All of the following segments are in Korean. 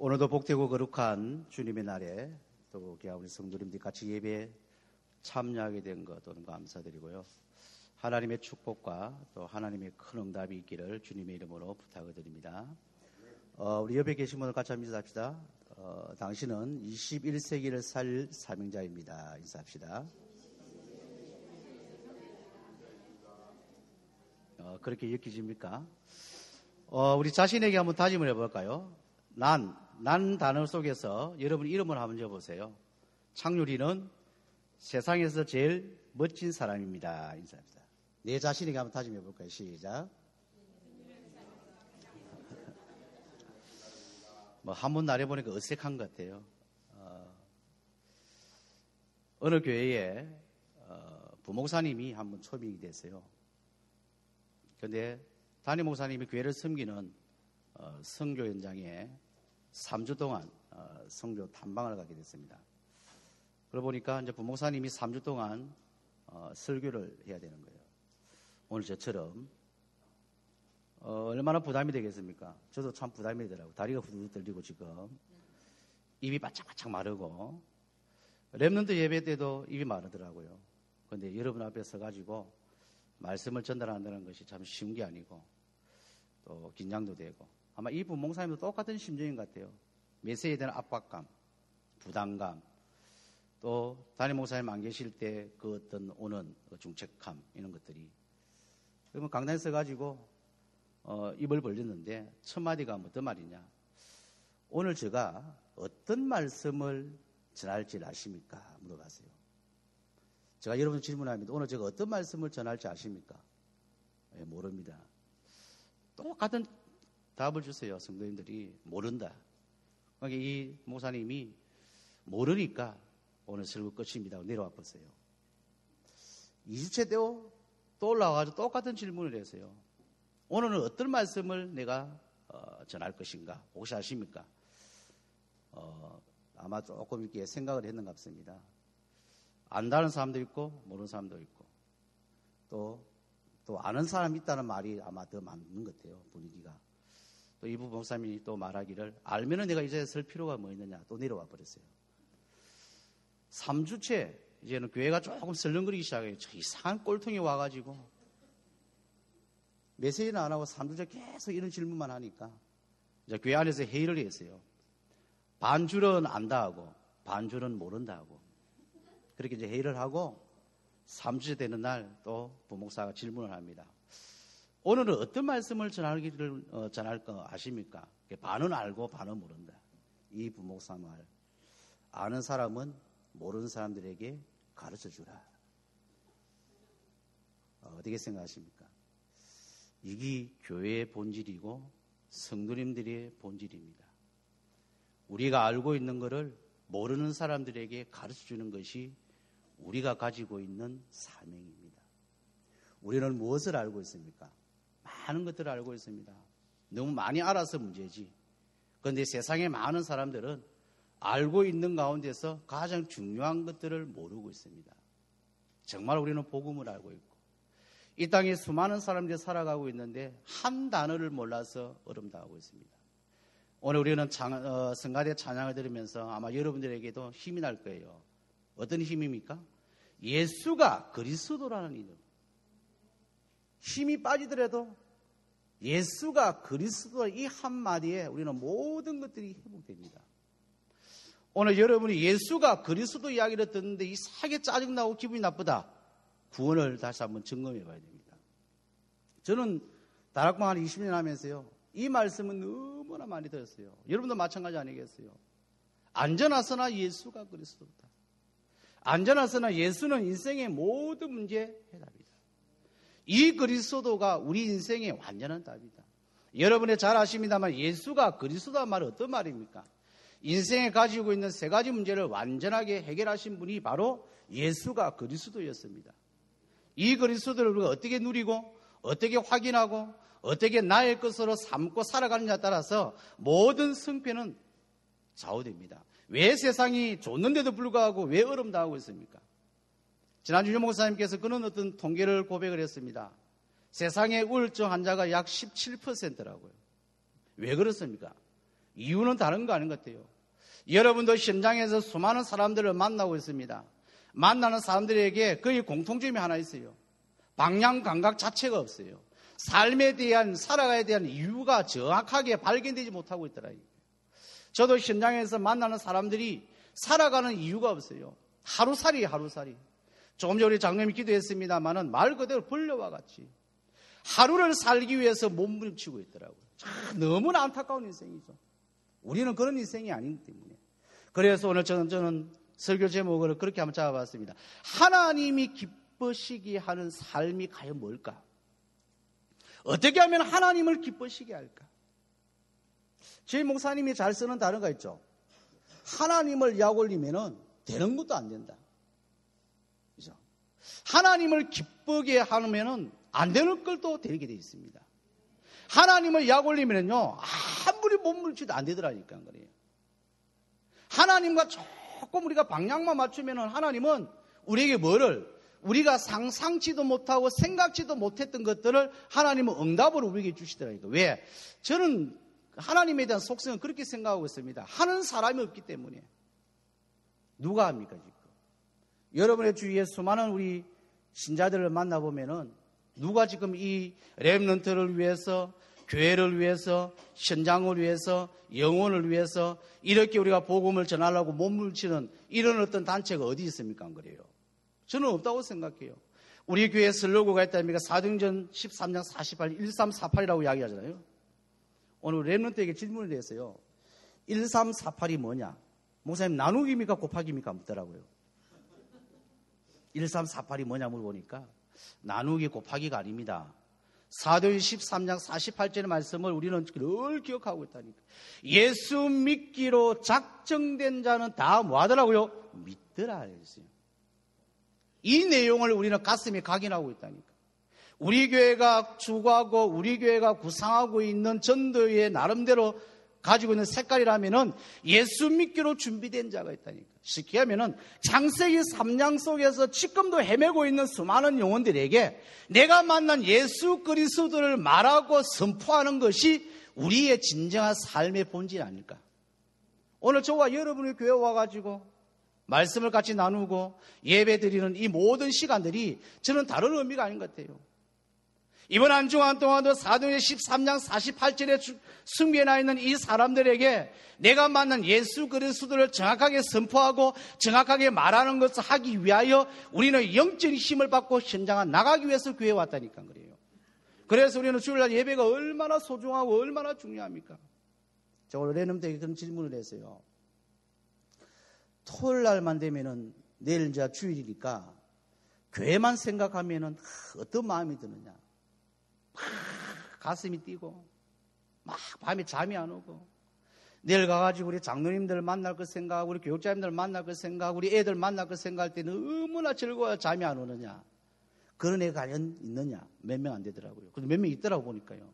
오늘도 복되고 거룩한 주님의 날에 또 우리 성도님들이 같이 예배에 참여하게 된 것 또는 감사드리고요. 하나님의 축복과 또 하나님의 큰 응답이 있기를 주님의 이름으로 부탁을 드립니다. 우리 옆에 계신 분들 같이 한번 인사합시다. 당신은 21세기를 살 사명자입니다. 인사합시다. 그렇게 느끼십니까? 우리 자신에게 한번 다짐을 해볼까요? 난 단어 속에서 여러분 이름을 한번 적어보세요. 창률이는 세상에서 제일 멋진 사람입니다. 인사합니다. 내 자신에게 한번 다짐해볼까요? 시작. 한 번 날해보니까 어색한 것 같아요. 어느 교회에 부목사님이 한 번 초빙이 됐어요. 그런데 담임 목사님이 교회를 섬기는 선교 현장에 3주 동안 선교 탐방을 가게 됐습니다. 그러고 보니까 이제 부목사님이 3주 동안 설교를 해야 되는 거예요. 오늘 저처럼 얼마나 부담이 되겠습니까? 저도 참 부담이 되더라고요. 다리가 후두둑 떨리고 지금 입이 바짝바짝 마르고 렘넌트 예배 때도 입이 마르더라고요. 그런데 여러분 앞에 서가지고 말씀을 전달한다는 것이 참 쉬운 게 아니고 또 긴장도 되고 아마 이 부목사님도 똑같은 심정인 것 같아요. 메시지에 대한 압박감, 부담감, 또 담임 목사님 안 계실 때 그 어떤 오는 중책감 이런 것들이 그러면 강단에 서가지고 입을 벌렸는데 첫 마디가 어떤 말이냐? 오늘 제가 어떤 말씀을 전할지 아십니까? 물어봤어요. 제가 여러분 질문합니다. 오늘 제가 어떤 말씀을 전할지 아십니까? 네, 모릅니다. 똑같은 답을 주세요. 성도님들이 모른다. 그러니까 이 목사님이 모르니까 오늘 설교 끝입니다. 내려와 보세요. 2주째 되고 또 올라와가지고 똑같은 질문을 했어요. 오늘은 어떤 말씀을 내가 전할 것인가? 혹시 아십니까? 아마 조금 이렇게 생각을 했는 것 같습니다. 안다는 사람도 있고 모르는 사람도 있고 또 아는 사람이 있다는 말이 아마 더 맞는 것 같아요. 분위기가. 또 이부 목사님이 또 말하기를 알면은 내가 이제 설 필요가 뭐 있느냐 또 내려와 버렸어요. 3주째 이제는 교회가 조금 설렁거리기 시작해요. 이상한 꼴통이 와가지고 메시지는 안 하고 3주째 계속 이런 질문만 하니까 이제 교회 안에서 회의를 했어요. 반줄은 안다 하고 반줄은 모른다 하고 그렇게 이제 회의를 하고 3주째 되는 날 또 부목사가 질문을 합니다. 오늘은 어떤 말씀을 전할 거 아십니까? 반은 알고 반은 모른다. 이 부목사 말. 아는 사람은 모르는 사람들에게 가르쳐 주라. 어떻게 생각하십니까? 이게 교회의 본질이고 성도님들의 본질입니다. 우리가 알고 있는 것을 모르는 사람들에게 가르쳐 주는 것이 우리가 가지고 있는 사명입니다. 우리는 무엇을 알고 있습니까? 많은 것들을 알고 있습니다. 너무 많이 알아서 문제지. 그런데 세상에 많은 사람들은 알고 있는 가운데서 가장 중요한 것들을 모르고 있습니다. 정말 우리는 복음을 알고 있고 이 땅에 수많은 사람들이 살아가고 있는데 한 단어를 몰라서 어름당하고 있습니다. 오늘 우리는 성가대 찬양을 들으면서 아마 여러분들에게도 힘이 날 거예요. 어떤 힘입니까? 예수가 그리스도라는 이름. 힘이 빠지더라도 예수가 그리스도 이 한마디에 우리는 모든 것들이 회복됩니다. 오늘 여러분이 예수가 그리스도 이야기를 듣는데 이상하게 짜증나고 기분이 나쁘다. 구원을 다시 한번 점검해 봐야 됩니다. 저는 다락방 한 20년 하면서요. 이 말씀은 너무나 많이 들었어요. 여러분도 마찬가지 아니겠어요? 안전하서나 예수가 그리스도다. 안전하서나 예수는 인생의 모든 문제의 해답이다. 이 그리스도가 우리 인생의 완전한 답이다. 여러분이 잘 아십니다만 예수가 그리스도란 말은 어떤 말입니까? 인생에 가지고 있는 세 가지 문제를 완전하게 해결하신 분이 바로 예수가 그리스도였습니다. 이 그리스도를 우리가 어떻게 누리고 어떻게 확인하고 어떻게 나의 것으로 삼고 살아가느냐에 따라서 모든 승패는 좌우됩니다. 왜 세상이 좋는데도 불구하고 왜 어려움당하고 있습니까? 지난주 유 목사님께서 그런 어떤 통계를 고백을 했습니다. 세상의 우울증 환자가 약 17%라고요. 왜 그렇습니까? 이유는 다른 거 아닌 것 같아요. 여러분도 현장에서 수많은 사람들을 만나고 있습니다. 만나는 사람들에게 거의 공통점이 하나 있어요. 방향 감각 자체가 없어요. 삶에 대한, 살아가야 대한 이유가 정확하게 발견되지 못하고 있더라고요. 저도 현장에서 만나는 사람들이 살아가는 이유가 없어요. 하루살이. 조금 전에 우리 장로님이 기도했습니다마는 말 그대로 벌레와 같이 하루를 살기 위해서 몸부림치고 있더라고요. 너무나 안타까운 인생이죠. 우리는 그런 인생이 아니기 때문에. 그래서 오늘 저는 설교 제목을 그렇게 한번 잡아봤습니다. 하나님이 기쁘시게 하는 삶이 과연 뭘까? 어떻게 하면 하나님을 기쁘시게 할까? 저희 목사님이 잘 쓰는 단어가 있죠. 하나님을 약 올리면은 되는 것도 안 된다. 그죠? 하나님을 기쁘게 하면은 안 되는 걸도 되게 돼 있습니다. 하나님을 약 올리면은요, 아무리 몸부림쳐도 안 되더라니까, 그래요. 하나님과 조금 우리가 방향만 맞추면은 하나님은 우리에게 우리가 상상치도 못하고 생각지도 못했던 것들을 하나님은 응답으로 우리에게 주시더라니까. 왜? 저는 하나님에 대한 속성은 그렇게 생각하고 있습니다. 하는 사람이 없기 때문에. 누가 합니까, 지금? 여러분의 주위에 수많은 우리 신자들을 만나보면은 누가 지금 이 렘넌트를 위해서, 교회를 위해서, 현장을 위해서, 영혼을 위해서 이렇게 우리가 복음을 전하려고 몸부림치는 이런 어떤 단체가 어디 있습니까? 안 그래요? 저는 없다고 생각해요. 우리 교회 슬로고가 있다니까 사도행전 13장 48, 1348이라고 이야기하잖아요. 오늘 렘넌트에게 질문을 했어요. 1348이 뭐냐? 목사님 나누기입니까? 곱하기입니까? 묻더라고요. 1348이 뭐냐 물어보니까 나누기 곱하기가 아닙니다. 사도행 13장 48절의 말씀을 우리는 늘 기억하고 있다니까. 예수 믿기로 작정된 자는 다 뭐하더라고요? 믿더라 했어요. 이 내용을 우리는 가슴에 각인하고 있다니까. 우리 교회가 추구하고 우리 교회가 구상하고 있는 전도의 나름대로 가지고 있는 색깔이라면은 예수 믿기로 준비된 자가 있다니까. 쉽게 하면은 창세기 3장 속에서 지금도 헤매고 있는 수많은 영혼들에게 내가 만난 예수 그리스도를 말하고 선포하는 것이 우리의 진정한 삶의 본질 아닐까. 오늘 저와 여러분의 교회 와가지고 말씀을 같이 나누고 예배 드리는 이 모든 시간들이 저는 다른 의미가 아닌 것 같아요. 이번 한 주간 동안도 사도행전 13장 48절에 숨겨나 있는 이 사람들에게 내가 만난 예수 그리스도를 정확하게 선포하고 정확하게 말하는 것을 하기 위하여 우리는 영적인 힘을 받고 현장에 나가기 위해서 교회에 왔다니까 그래요. 그래서 우리는 주일날 예배가 얼마나 소중하고 얼마나 중요합니까? 제가 오늘 렘넌트에게 그런 질문을 했어요. 토요일날만 되면은 내일 이제 주일이니까 교회만 생각하면은 어떤 마음이 드느냐? 막 가슴이 뛰고 막 밤에 잠이 안 오고 내일 가가지고 우리 장로님들 만날 것 생각하고 우리 교육자님들 만날 것 생각하고 우리 애들 만날 것 생각할 때 너무나 즐거워야 잠이 안 오느냐? 그런 애가 과연 있느냐? 몇 명 안 되더라고요. 근데 몇 명 있더라고 보니까요.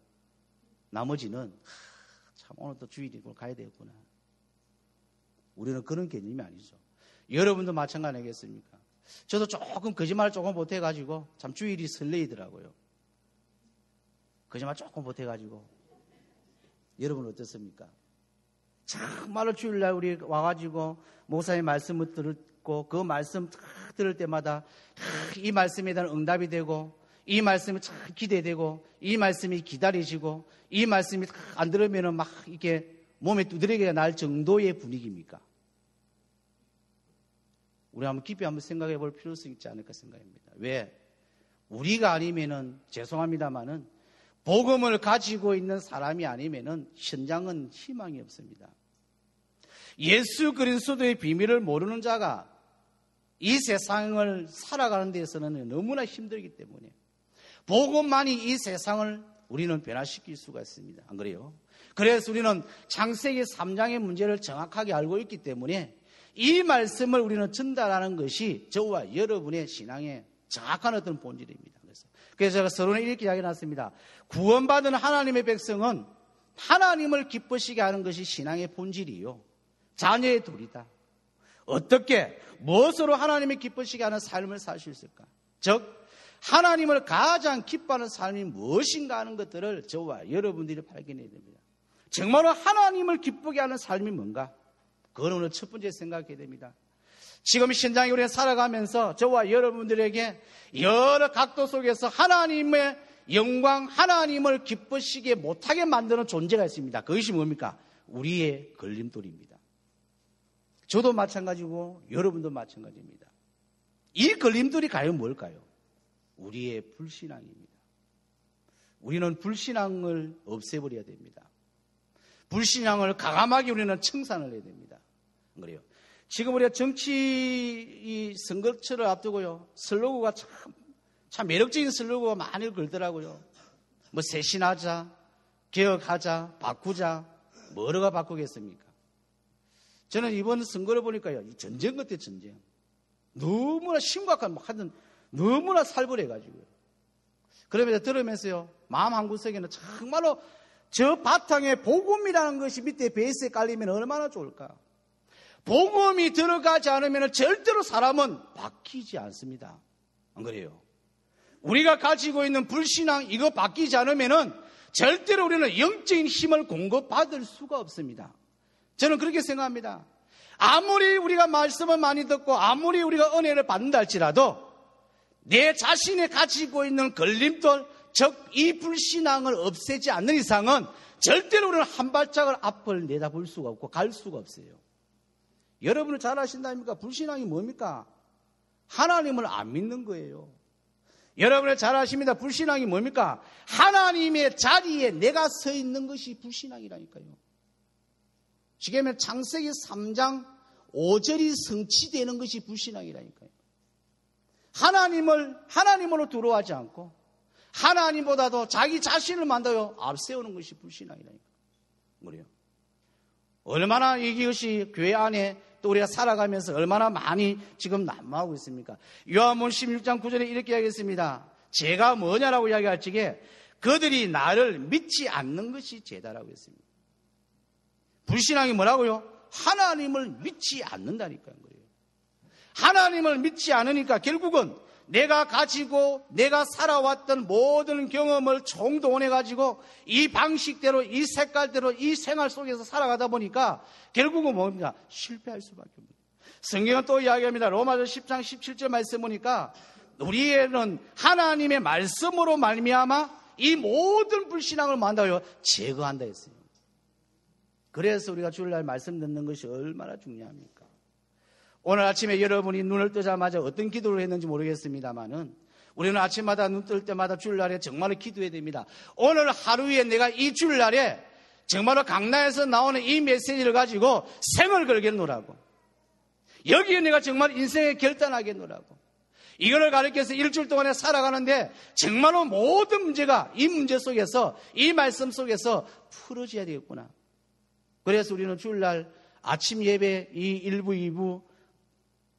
나머지는 참 오늘 또 주일이고 가야 되겠구나. 우리는 그런 개념이 아니죠. 여러분도 마찬가지 아니겠습니까? 저도 거짓말 조금 못해가지고 참 주일이 설레이더라고요. 거짓말 조금 못해가지고. 여러분 어떻습니까? 정말로 주일날 우리 와가지고 목사님 말씀을 듣고 그 말씀 들을 때마다 이 말씀에 대한 응답이 되고 이 말씀이 참 기대되고 이 말씀이 기다려지고 이 말씀이 안 들으면 막 이렇게 몸에 두드러기가 날 정도의 분위기입니까? 우리 한번 깊이 한번 생각해 볼 필요성이 있지 않을까 생각합니다. 왜? 우리가 아니면은 죄송합니다만은 복음을 가지고 있는 사람이 아니면은 현장은 희망이 없습니다. 예수 그리스도의 비밀을 모르는 자가 이 세상을 살아가는 데서는 너무나 힘들기 때문에 복음만이 이 세상을 우리는 변화시킬 수가 있습니다. 안 그래요? 그래서 우리는 창세기 3장의 문제를 정확하게 알고 있기 때문에 이 말씀을 우리는 전달하는 것이 저와 여러분의 신앙의 정확한 어떤 본질입니다. 그래서 제가 서론에 이렇게 이야기해놨습니다. 구원받은 하나님의 백성은 하나님을 기쁘시게 하는 것이 신앙의 본질이요. 자녀의 도리다. 어떻게, 무엇으로 하나님을 기쁘시게 하는 삶을 살 수 있을까? 즉, 하나님을 가장 기뻐하는 삶이 무엇인가 하는 것들을 저와 여러분들이 발견해야 됩니다. 정말로 하나님을 기쁘게 하는 삶이 뭔가? 그건 오늘 첫 번째 생각해야 됩니다. 지금 신장이 우리가 살아가면서 저와 여러분들에게 여러 각도 속에서 하나님의 영광, 하나님을 기쁘시게 못하게 만드는 존재가 있습니다. 그것이 뭡니까? 우리의 걸림돌입니다. 저도 마찬가지고 여러분도 마찬가지입니다. 이 걸림돌이 과연 뭘까요? 우리의 불신앙입니다. 우리는 불신앙을 없애버려야 됩니다. 불신앙을 과감하게 우리는 청산을 해야 됩니다. 그래요. 지금 우리가 정치 선거철을 앞두고요. 슬로건가 참 매력적인 슬로건가 많이 걸더라고요. 뭐 쇄신하자, 개혁하자, 바꾸자, 뭐가 바꾸겠습니까? 저는 이번 선거를 보니까요. 전쟁 같아요, 전쟁. 너무나 심각한, 너무나 살벌해가지고요. 그러면서 들으면서요. 마음 한구석에는 정말로 저 바탕에 복음이라는 것이 밑에 베이스에 깔리면 얼마나 좋을까. 복음이 들어가지 않으면 절대로 사람은 바뀌지 않습니다. 안 그래요? 우리가 가지고 있는 불신앙 이거 바뀌지 않으면 절대로 우리는 영적인 힘을 공급받을 수가 없습니다. 저는 그렇게 생각합니다. 아무리 우리가 말씀을 많이 듣고 아무리 우리가 은혜를 받는다 할지라도 내 자신이 가지고 있는 걸림돌, 즉 이 불신앙을 없애지 않는 이상은 절대로 우리는 한 발짝을 앞을 내다볼 수가 없고 갈 수가 없어요. 여러분은 잘 아신다니까 불신앙이 뭡니까? 하나님을 안 믿는 거예요. 여러분은 잘 아십니다. 불신앙이 뭡니까? 하나님의 자리에 내가 서 있는 것이 불신앙이라니까요. 지금은 창세기 3장 5절이 성취되는 것이 불신앙이라니까요. 하나님으로 들어가지 않고 하나님보다도 자기 자신을 만들어 앞세우는 것이 불신앙이라니까요. 그래요. 얼마나 이것이 교회 안에 또 우리가 살아가면서 얼마나 많이 지금 난무하고 있습니까? 요한복음 16장 9절에 이렇게 이야기했습니다. 죄가 뭐냐라고 이야기할 적에 그들이 나를 믿지 않는 것이 죄다라고 했습니다. 불신앙이 뭐라고요? 하나님을 믿지 않는다니까요. 하나님을 믿지 않으니까 결국은 내가 가지고 내가 살아왔던 모든 경험을 총동원해가지고 이 방식대로 이 색깔대로 이 생활 속에서 살아가다 보니까 결국은 뭡니까? 실패할 수밖에 없습니다. 성경은 또 이야기합니다. 로마서 10장 17절 말씀 보니까 우리는 하나님의 말씀으로 말미암아 이 모든 불신앙을 만다요 제거한다 했어요. 그래서 우리가 주일날 말씀 듣는 것이 얼마나 중요합니까? 오늘 아침에 여러분이 눈을 뜨자마자 어떤 기도를 했는지 모르겠습니다만은 우리는 아침마다 눈 뜰 때마다 주일날에 정말로 기도해야 됩니다. 오늘 하루에 내가 이 주일날에 정말로 강단에서 나오는 이 메시지를 가지고 생을 걸겠노라고. 여기에 내가 정말 인생을 결단하겠노라고. 이거를 가르쳐서 일주일 동안에 살아가는데 정말로 모든 문제가 이 문제 속에서 이 말씀 속에서 풀어져야 되겠구나. 그래서 우리는 주일날 아침 예배 이 1부 2부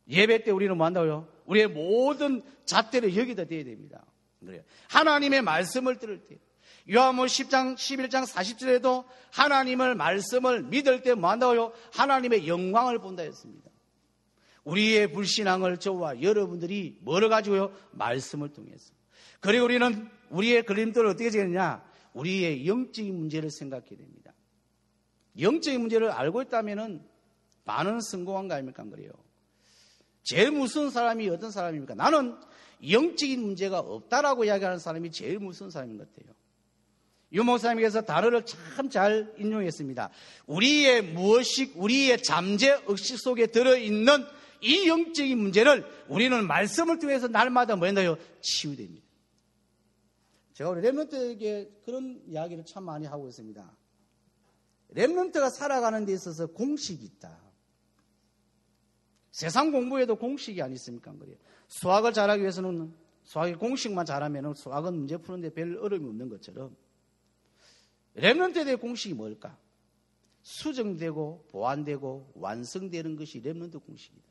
예배 때 우리는 뭐 한다고요? 우리의 모든 잣대를 여기다 대야 됩니다. 그래요. 하나님의 말씀을 들을 때 요한복음 10장 11장 40절에도 하나님을 말씀을 믿을 때 뭐 한다고요? 하나님의 영광을 본다 했습니다. 우리의 불신앙을 저와 여러분들이 뭐를 가지고요? 말씀을 통해서. 그리고 우리는 우리의 걸림돌을 어떻게 지느냐? 우리의 영적인 문제를 생각해야 됩니다. 영적인 문제를 알고 있다면 반은 성공한 거 아닙니까? 그래요. 제일 무서운 사람이 어떤 사람입니까? 나는 영적인 문제가 없다라고 이야기하는 사람이 제일 무서운 사람인 것 같아요. 유 목사님께서 단어를 참 잘 인용했습니다. 우리의 무의식, 우리의 잠재 의식 속에 들어있는 이 영적인 문제를 우리는 말씀을 통해서 날마다 뭐 했나요? 치유됩니다. 제가 우리 렘넌트에게 그런 이야기를 참 많이 하고 있습니다. 렘넌트가 살아가는 데 있어서 공식이 있다. 세상 공부에도 공식이 아니 있습니까? 그래요. 수학을 잘하기 위해서는 수학의 공식만 잘하면 수학은 문제 푸는데 별 어려움이 없는 것처럼 렘넌트에 대한 공식이 뭘까? 수정되고 보완되고 완성되는 것이 렘넌트 공식이다.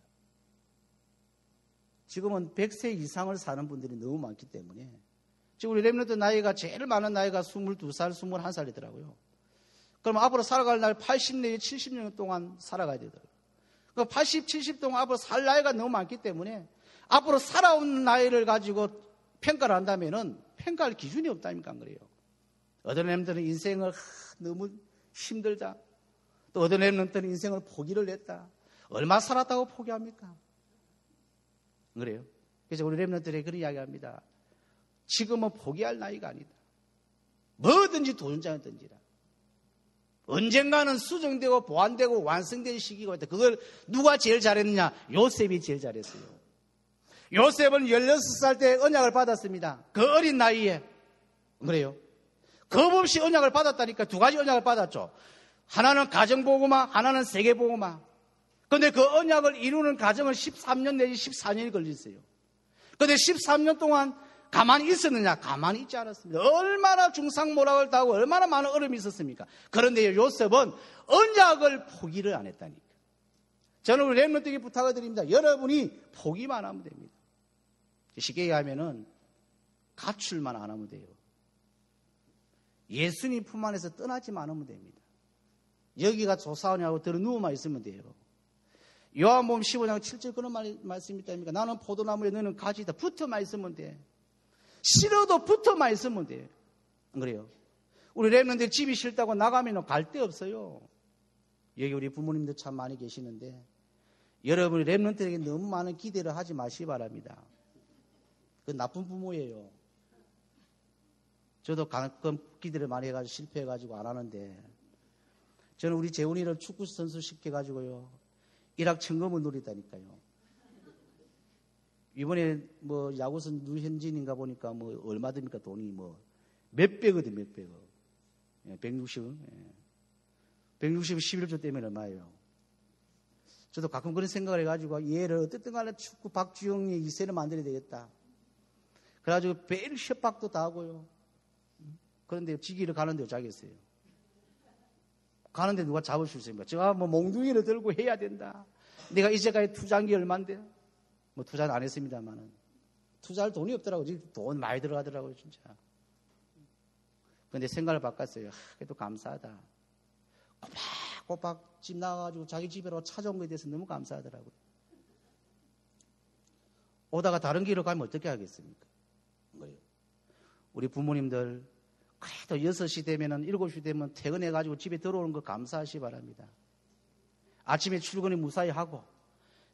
지금은 100세 이상을 사는 분들이 너무 많기 때문에 지금 우리 렘넌트 나이가 제일 많은 나이가 22살, 21살이더라고요. 그럼 앞으로 살아갈 날 80년, 70년 동안 살아가야 되더라고요. 80, 70 동안 앞으로 살 나이가 너무 많기 때문에 앞으로 살아온 나이를 가지고 평가를 한다면은 평가할 기준이 없다니까 그래요. 어떤 렘들은 인생을 너무 힘들다. 또 어떤 렘넌트는 인생을 포기를 했다. 얼마 살았다고 포기합니까? 그래요. 그래서 우리 렘넌트들이 그런 이야기합니다. 지금은 포기할 나이가 아니다. 뭐든지 도전장을 던지라. 언젠가는 수정되고 보완되고 완성된 시기가 있다. 그걸 누가 제일 잘했느냐? 요셉이 제일 잘했어요. 요셉은 16살 때 언약을 받았습니다. 그 어린 나이에. 그래요. 겁 없이 언약을 받았다니까. 두 가지 언약을 받았죠. 하나는 가정보고마, 하나는 세계보고마. 그런데 그 언약을 이루는 과정은 13년 내지 14년이 걸렸어요. 그런데 13년 동안 가만히 있었느냐? 가만히 있지 않았습니다. 얼마나 중상모략을 당하고 얼마나 많은 어려움이 있었습니까? 그런데 요셉은 언약을 포기를 안 했다니까. 저는 우리 렘넌트에게 부탁을 드립니다. 여러분이 포기만 하면 됩니다. 쉽게 얘기하면은 가출만 안 하면 돼요. 예수님 품 안에서 떠나지만 않으면 됩니다. 여기가 조사하냐고 들어 누워만 있으면 돼요. 요한복음 15장 7절 그런 말씀이 있다니까. 나는 포도나무에 너는 가지다. 붙어만 있으면 돼. 싫어도 붙어만 있으면 돼. 안 그래요? 우리 렘넌트들 집이 싫다고 나가면 갈 데 없어요. 여기 우리 부모님들 참 많이 계시는데 여러분이 렘넌트에게 너무 많은 기대를 하지 마시기 바랍니다. 그 나쁜 부모예요. 저도 가끔 기대를 많이 해가지고 실패해가지고 안 하는데 저는 우리 재훈이를 축구 선수 시켜가지고요. 일확천금을 노리다니까요. 이번에 뭐 야구선 누현진인가 보니까 뭐 얼마 듭니까 돈이 뭐 몇백억이든 몇백억. 160. 160 11조 때문에 얼마예요. 저도 가끔 그런 생각을 해가지고 얘를 어쨌든 간에 축구 박주영이 2세를 만들어야 되겠다. 그래가지고 매일 협박도 다 하고요. 그런데 지기를 가는데 어쩌겠어요. 가는데 누가 잡을 수 있습니까? 제가 뭐 몽둥이를 들고 해야 된다. 내가 이제까지 투자한 게 얼만데? 뭐 투자는 안 했습니다만은. 투자할 돈이 없더라고요. 지금 돈 많이 들어가더라고요, 진짜. 그런데 생각을 바꿨어요. 그래도 감사하다. 꼬박꼬박 집 나가가지고 자기 집으로 찾아온 것에 대해서 너무 감사하더라고요. 오다가 다른 길로 가면 어떻게 하겠습니까? 우리 부모님들 그래도 6시 되면은 7시 되면 퇴근해가지고 집에 들어오는 거 감사하시 바랍니다. 아침에 출근이 무사히 하고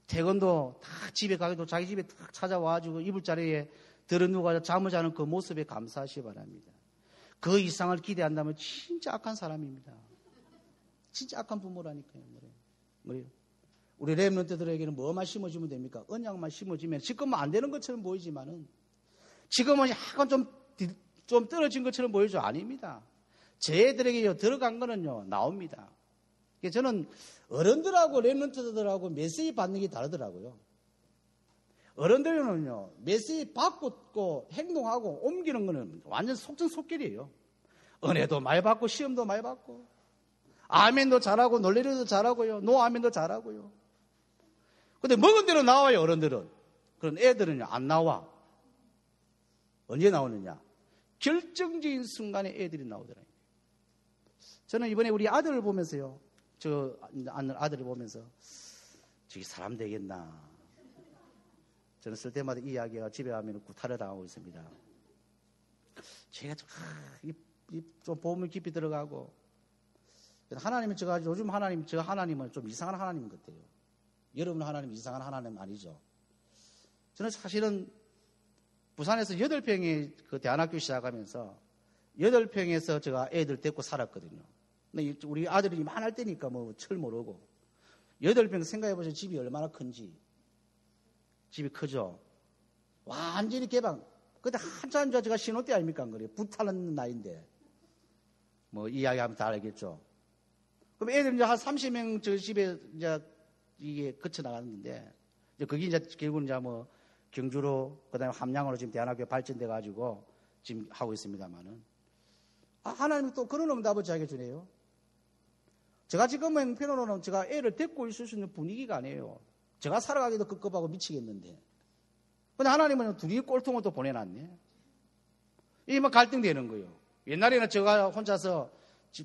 퇴근도 다 집에 가기도 자기 집에 딱 찾아와가지고 이불 자리에 들어누워가지고 잠을 자는 그 모습에 감사하시 바랍니다. 그 이상을 기대한다면 진짜 악한 사람입니다. 진짜 악한 부모라니까요. 뭐래요? 우리 렘넌트들에게는 뭐만 심어주면 됩니까? 언약만 심어주면 지금은 안 되는 것처럼 보이지만은 지금은 약간 좀 떨어진 것처럼 보이죠? 아닙니다. 쟤들에게 들어간 거는요, 나옵니다. 저는 어른들하고 렘넌트들하고 메시지 받는 게 다르더라고요. 어른들은요, 메시지 받고 행동하고 옮기는 거는 완전 속전속결이에요. 은혜도 많이 받고 시험도 많이 받고 아멘도 잘하고 놀래려도 잘하고요. 노아멘도 잘하고요. 근데 먹은 대로 나와요, 어른들은. 그런 애들은요, 안 나와. 언제 나오느냐? 결정적인 순간에 애들이 나오더라고요. 저는 이번에 우리 아들을 보면서요, 저 아들을 보면서 저기 사람 되겠나. 저는 쓸 때마다 이 이야기가 집에 가면 구타를 당하고 있습니다. 제가 좀 보면 깊이 들어가고 하나님은 요즘 하나님은 좀 이상한 하나님 같아요. 여러분 하나님 이상한 하나님 아니죠. 저는 사실은 부산에서 8평의 그 대안학교 시작하면서 8평에서 제가 애들 데리고 살았거든요. 근데 우리 아들이 이만할 때니까 뭐 철 모르고 8평 생각해보세요. 집이 얼마나 큰지. 집이 크죠. 완전히 개방. 그때 한참 제가 신혼 때 아닙니까? 안 그래요? 불타는 나이인데. 뭐 이야기하면 다 알겠죠. 그럼 애들 이제 한 30명 저 집에 이제 이게 거쳐 나갔는데 이제 거기 이제 결국은 이제 뭐 경주로 그다음에 함양으로 지금 대안학교 발전돼 가지고 지금 하고 있습니다만은 하나님은 또 그런 응답을 저에게 주네요. 제가 지금 형편으로는 제가 애를 데리고 있을 수 있는 분위기가 아니에요. 제가 살아가기도 급급하고 미치겠는데. 근데 하나님은 둘이 꼴통을 또 보내놨네. 이게 뭐 갈등되는 거예요. 옛날에는 제가 혼자서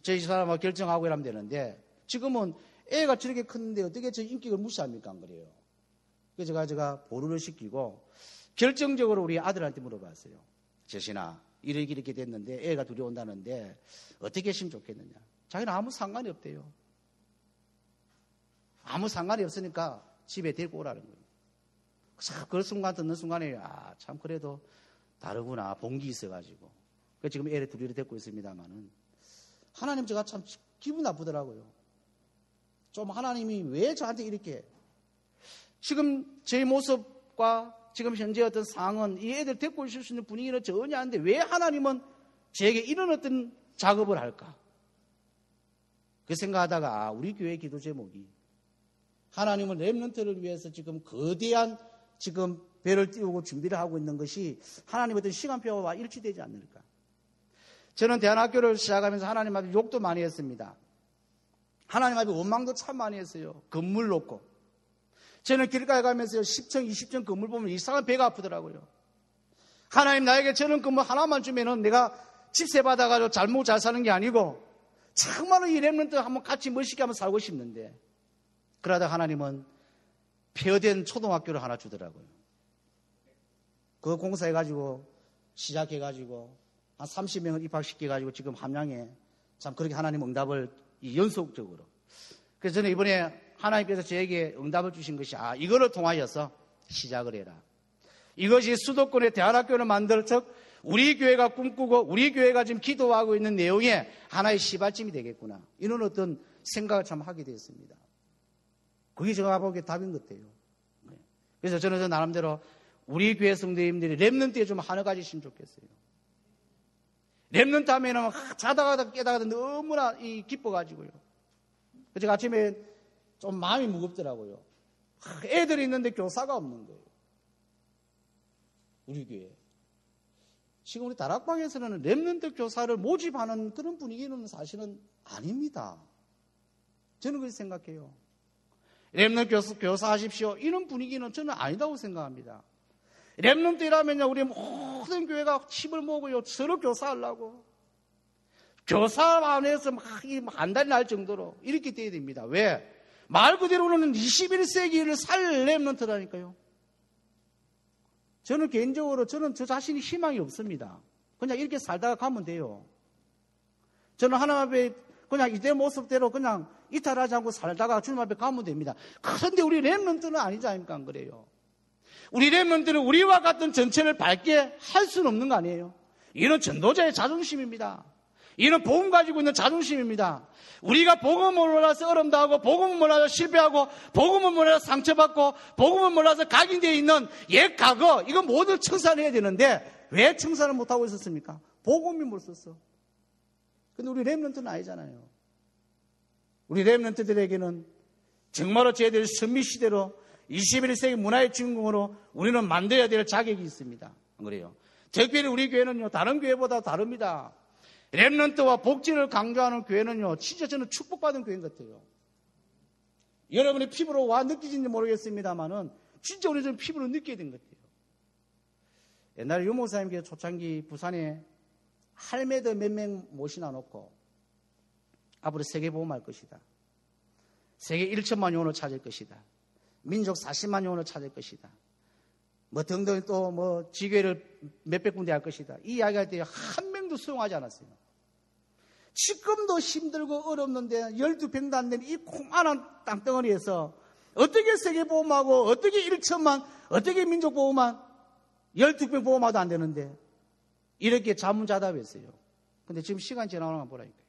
저희 사람하고 결정하고 이러면 되는데 지금은 애가 저렇게 컸는데 어떻게 저 인격을 무시합니까? 안 그래요. 그래서 제가 보루를 시키고 결정적으로 우리 아들한테 물어봤어요. 저신아, 이렇게 됐는데 애가 둘이 온다는데 어떻게 했으면 좋겠느냐. 자기는 아무 상관이 없대요. 아무 상관이 없으니까 집에 데리고 오라는 거예요. 그 순간 듣는 순간에 참 그래도 다르구나. 본기 있어가지고. 그래서 지금 애를 둘이를 데리고 있습니다만은 하나님 제가 참 기분 나쁘더라고요. 좀 하나님이 왜 저한테 이렇게 지금 제 모습과 지금 현재 어떤 상황은 이 애들 데리고 오실 수 있는 분위기는 전혀 안 돼. 왜 하나님은 저에게 이런 어떤 작업을 할까? 그 생각하다가 우리 교회 기도 제목이 하나님은 렘넌트를 위해서 지금 거대한 지금 배를 띄우고 준비를 하고 있는 것이 하나님의 어떤 시간표와 일치되지 않을까? 저는 대안학교를 시작하면서 하나님 앞에 욕도 많이 했습니다. 하나님 앞에 원망도 참 많이 했어요. 건물 놓고. 저는 길가에 가면서 10층, 20층 건물 보면 이상한 배가 아프더라고요. 하나님 나에게 저런 건물 하나만 주면은 내가 집세 받아가지고 잘못 잘 사는 게 아니고 정말로 이 렘넌트 한번 같이 멋있게 한번 살고 싶는데 그러다 하나님은 폐허된 초등학교를 하나 주더라고요. 그거 공사해가지고 시작해가지고 한 30명을 입학시켜가지고 지금 함양에 참 그렇게 하나님 응답을 연속적으로. 그래서 저는 이번에 하나님께서 저에게 응답을 주신 것이 이거를 통하여서 시작을 해라. 이것이 수도권의 대안학교를 만들 즉 우리 교회가 꿈꾸고 우리 교회가 지금 기도하고 있는 내용의 하나의 시발점이 되겠구나. 이런 어떤 생각을 참 하게 되었습니다. 그게 제가 보기에 답인 것 같아요. 그래서 저는 저 나름대로 우리 교회 성도님들이 렘넌트에 좀 하나 가지시면 좋겠어요. 렘넌트 하면은 자다가 깨다가 너무나 기뻐가지고요. 제가 아침에 좀 마음이 무겁더라고요. 애들이 있는데 교사가 없는 거예요. 우리 교회. 지금 우리 다락방에서는 렘넌트 교사를 모집하는 그런 분위기는 사실은 아닙니다. 저는 그렇게 생각해요. 렘넌트 교사 하십시오. 이런 분위기는 저는 아니다고 생각합니다. 렘넌트라면요, 우리 모든 교회가 힘을 모으고요, 서로 교사하려고. 교사 안에서 막 한 달이 날 정도로 이렇게 돼야 됩니다. 왜? 말 그대로는 21세기를 살 렘넌트라니까요. 저는 개인적으로 저는 저 자신이 희망이 없습니다. 그냥 이렇게 살다가 가면 돼요. 저는 하나님 앞에 그냥 이제 모습대로 그냥 이탈하지 않고 살다가 주님 앞에 가면 됩니다. 그런데 우리 렘넌트는 아니지 않습니까? 안 그래요? 우리 렘넌트는 우리와 같은 전체를 밝게 할 수는 없는 거 아니에요? 이는 전도자의 자존심입니다. 이는 복음 가지고 있는 자존심입니다. 우리가 복음을 몰라서 어려움당하고 복음을 몰라서 실패하고 복음을 몰라서 상처받고 복음을 몰라서 각인되어 있는 옛 과거 이거 모두 청산해야 되는데 왜 청산을 못하고 있었습니까? 복음이 못 썼어. 근데 우리 렘넌트는 아니잖아요. 우리 렘넌트들에게는 정말로 저희들 선미시대로 21세기 문화의 주인공으로 우리는 만들어야 될 자격이 있습니다. 안 그래요? 특별히 우리 교회는요, 다른 교회보다 다릅니다. 렘넌트와 복지를 강조하는 교회는요, 진짜 저는 축복받은 교회인 것 같아요. 여러분의 피부로 와 느끼진지 모르겠습니다만은, 진짜 우리 좀 피부로 느끼게 된 것 같아요. 옛날에 유목사님께서 초창기 부산에 할매들 몇 명 모시나 놓고, 앞으로 세계보험할 것이다. 세계 1천만 영혼을 찾을 것이다. 민족 40만 영혼을 찾을 것이다. 뭐 등등 또 뭐 지교회를 몇백 군데 할 것이다. 이 이야기할 때 한 명도 수용하지 않았어요. 지금도 힘들고 어렵는데 12평도 안 되는 이 콩만한 땅덩어리에서 어떻게 세계보험하고 어떻게 1천만 어떻게 민족보험만 12평 보험하도 안 되는데 이렇게 자문자답했어요. 근데 지금 시간이 지나가는 거 보라니까요.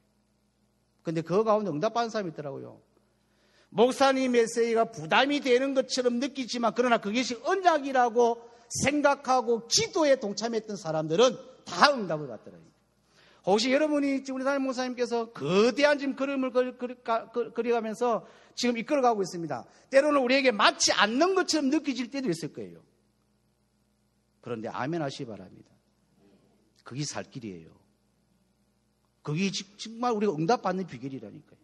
근데 그 가운데 응답받은 사람이 있더라고요. 목사님 메시지가 부담이 되는 것처럼 느끼지만 그러나 그것이 언약이라고 생각하고 기도에 동참했던 사람들은 다 응답을 받더라고요. 혹시 여러분이 우리 담임 목사님께서 거대한 지금 그림을 그려가면서 지금 이끌어가고 있습니다. 때로는 우리에게 맞지 않는 것처럼 느껴질 때도 있을 거예요. 그런데 아멘 하시기 바랍니다. 그게 살 길이에요. 그게 정말 우리가 응답받는 비결이라니까요.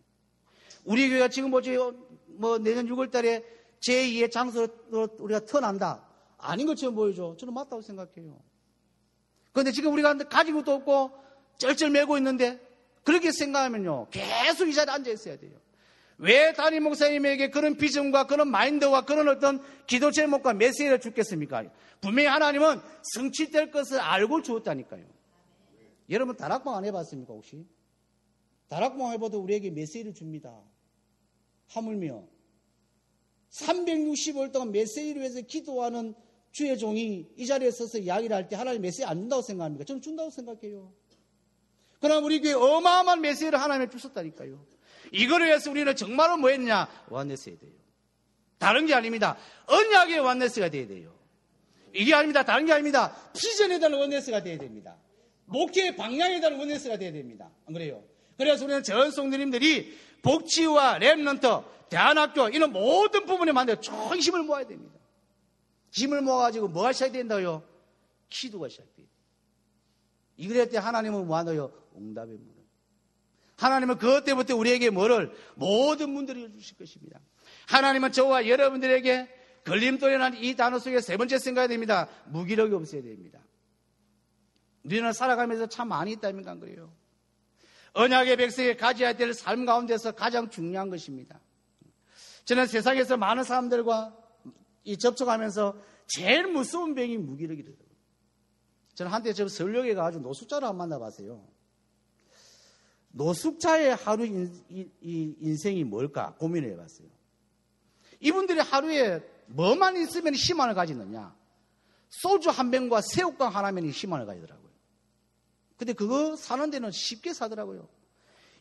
우리 교회가 지금 뭐 내년 6월 달에 제2의 장소로 우리가 태어난다. 아닌 것처럼 보이죠. 저는 맞다고 생각해요. 그런데 지금 우리가 가진 것도 없고 쩔쩔매고 있는데 그렇게 생각하면요. 계속 이 자리에 앉아 있어야 돼요. 왜 담임 목사님에게 그런 비전과 그런 마인드와 그런 어떤 기도 제목과 메시지를 주겠습니까? 분명히 하나님은 성취될 것을 알고 주었다니까요. 여러분 다락방 안 해봤습니까 혹시? 다락방 해봐도 우리에게 메시지를 줍니다. 하물며 365일 동안 메시지를 위해서 기도하는 주의 종이 이 자리에 서서 이야기를 할 때 하나님 메시지 안 준다고 생각합니까? 저는 준다고 생각해요. 그러나 우리 교회 어마어마한 메시지를 하나님이 주셨다니까요. 이거를 위해서 우리는 정말로 뭐 했냐? 원네스해야 돼요. 다른 게 아닙니다. 언약의 원네스가 돼야 돼요. 이게 아닙니다. 다른 게 아닙니다. 비전에 대한 원네스가 돼야 됩니다. 목회의 방향에 대한 원네스가 돼야 됩니다. 안 그래요? 그래서 우리는 전송들님들이 복지와 랩런트, 대안학교 이런 모든 부분에 만들어 총 힘을 모아야 됩니다. 힘을 모아가지고 뭐가 시작돼야 된다고요? 기도가 시작돼요. 이럴 때 하나님은 뭐하나요? 응답의 문을. 하나님은 그것 때부터 우리에게 뭐를 모든 문들을 열주실 것입니다. 하나님은 저와 여러분들에게 걸림돌이라는 이 단어 속에 세 번째 생각해야 됩니다. 무기력이 없어야 됩니다. 우리는 살아가면서 참 많이 있다면 안 그래요. 언약의 백성이 가져야 될 삶 가운데서 가장 중요한 것입니다. 저는 세상에서 많은 사람들과 접촉하면서 제일 무서운 병이 무기력이더라고요. 저는 한때 저 서울역에 가가지고 노숙자를 한번 만나봤어요. 노숙자의 하루 인생이 뭘까 고민해봤어요. 이분들이 하루에 뭐만 있으면 희망을 가지느냐? 소주 한 병과 새우깡 하나면 희망을 가지더라고요. 근데 그거 사는 데는 쉽게 사더라고요.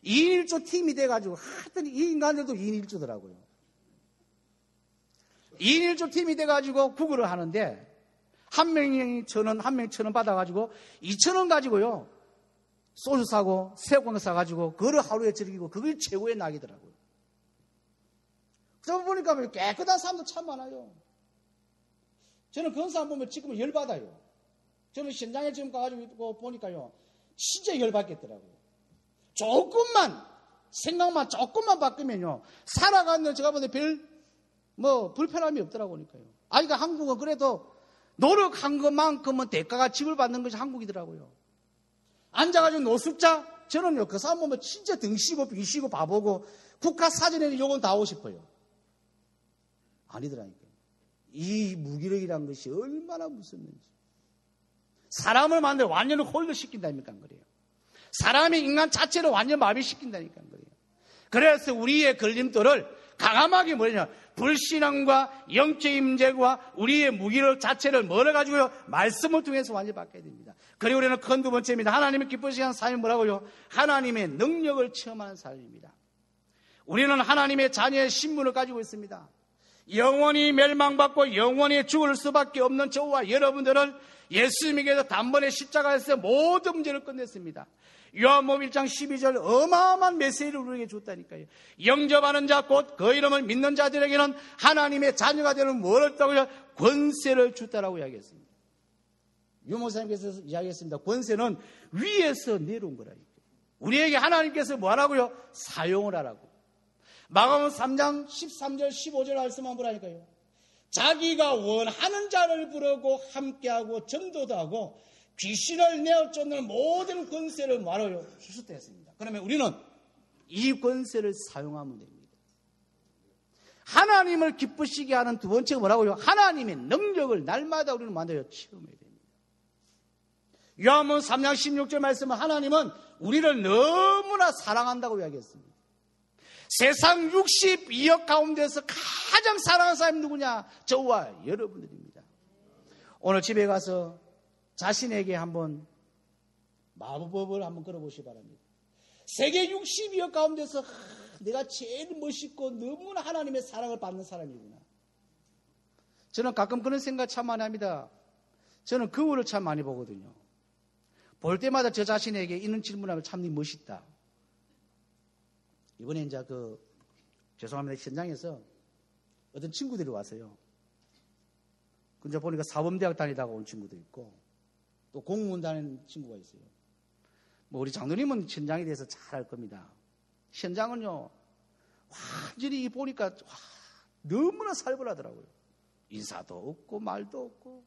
2인 1조 팀이 돼가지고 하여튼 이 인간들도 2인 1조더라고요. 2인 1조 팀이 돼가지고 구글을 하는데 한 명이 1,000원, 한 명이 1,000원 받아가지고 2,000원 가지고요. 소주 사고 새우깡 사가지고 그거를 하루에 즐기고 그게 최고의 낙이더라고요. 그러다 보니까 깨끗한 사람도 참 많아요. 저는 그런 사람 보면 지금은 열받아요. 저는 현장에 지금 가가지고 보니까요. 진짜 열받겠더라고요. 조금만 생각만 조금만 바꾸면요. 살아가는 제가 보는데 불편함이 없더라고요. 그러니까 한국은 그래도 노력한 것만큼은 대가가 지불 받는 것이 한국이더라고요. 앉아가지고 노숙자 저는요 그 사람 보면 진짜 등시고 비시고 바보고 국가 사전에는 요건 다 하고 싶어요. 아니더라니까요. 이 무기력이라는 것이 얼마나 무섭는지. 사람을 만들어 완전히 홀드시킨다니까 그래요. 사람이 인간 자체를 완전 마비시킨다니까 그래요. 그래서 우리의 걸림돌을 강함하게 뭐냐 불신앙과 영적인 문제와 우리의 무기력 자체를 뭐를 가지고요 말씀을 통해서 완전히 바꿔야 됩니다. 그리고 우리는 큰 두 번째입니다. 하나님의 기쁘시게 하는 삶이 뭐라고요? 하나님의 능력을 체험하는 삶입니다. 우리는 하나님의 자녀의 신분을 가지고 있습니다. 영원히 멸망받고 영원히 죽을 수밖에 없는 저와 여러분들을 예수님에게서 단번에 십자가에서 모든 문제를 끝냈습니다. 요한복음 1장 12절 어마어마한 메시지를 우리에게 줬다니까요. 영접하는 자 곧 그 이름을 믿는 자들에게는 하나님의 자녀가 되는 뭘 했다고요? 권세를 줬다라고 이야기했습니다. 유 목사님께서 이야기했습니다. 권세는 위에서 내려온 거라니까요. 우리에게 하나님께서 뭐 하라고요? 사용을 하라고. 마가복음 3장 13절 15절 말씀만 보라니까요. 자기가 원하는 자를 부르고 함께하고 전도도 하고 귀신을 내어 쫓는 모든 권세를 말하여 주셨다 했습니다. 그러면 우리는 이 권세를 사용하면 됩니다. 하나님을 기쁘시게 하는 두 번째가 뭐라고요? 하나님의 능력을 날마다 우리는 만들어 체험해야 됩니다. 요한복음 3장 16절 말씀은 하나님은 우리를 너무나 사랑한다고 이야기했습니다. 세상 62억 가운데서 가장 사랑하는 사람이 누구냐? 저와 여러분들입니다. 오늘 집에 가서 자신에게 한번 마법을 한번 걸어보시기 바랍니다. 세계 62억 가운데서 내가 제일 멋있고 너무나 하나님의 사랑을 받는 사람이구나. 저는 가끔 그런 생각 참 많이 합니다. 저는 거울을 참 많이 보거든요. 볼 때마다 저 자신에게 이런 질문하면 참 멋있다. 이번에 이제 죄송합니다. 현장에서 어떤 친구들이 왔어요. 근데 보니까 사범대학 다니다가 온 친구도 있고, 또 공무원 다니는 친구가 있어요. 우리 장로님은 현장에 대해서 잘 알 겁니다. 현장은요, 완전히 보니까 너무나 살벌하더라고요. 인사도 없고, 말도 없고.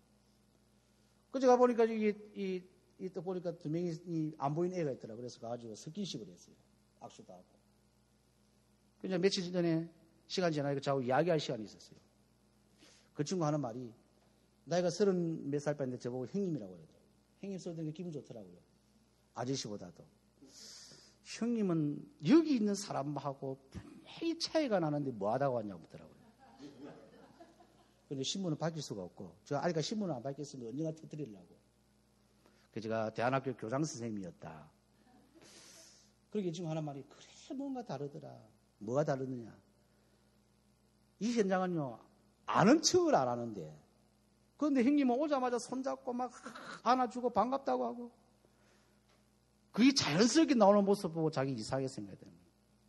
그 제가 보니까 또 보니까 두 명이 안 보이는 애가 있더라고요. 그래서 가가지고 스킨십을 했어요. 악수도 하고. 그냥 며칠 전에 시간 지나니까 저하고 이야기할 시간이 있었어요. 그 친구 하는 말이 나이가 30 몇 살 빠는데 저보고 형님이라고 그러더라고요. 형님 소리 들으니까 기분 좋더라고요. 아저씨보다도. 형님은 여기 있는 사람하고 분명히 차이가 나는데 뭐 하다가 왔냐고 묻더라고요. 근데 신문은 바뀔 수가 없고, 제가 아니까 신문을 안 바뀌었으면 언젠가 터뜨리려고. 그래서 제가 대안학교 교장 선생님이었다. 그러게 지금 하는 말이, 그래, 뭔가 다르더라. 뭐가 다르느냐. 이 현장은요, 아는 척을 안 하는데, 그런데 형님은 오자마자 손잡고 막 안아주고 반갑다고 하고, 그게 자연스럽게 나오는 모습 보고 자기 이상하게 생각해요.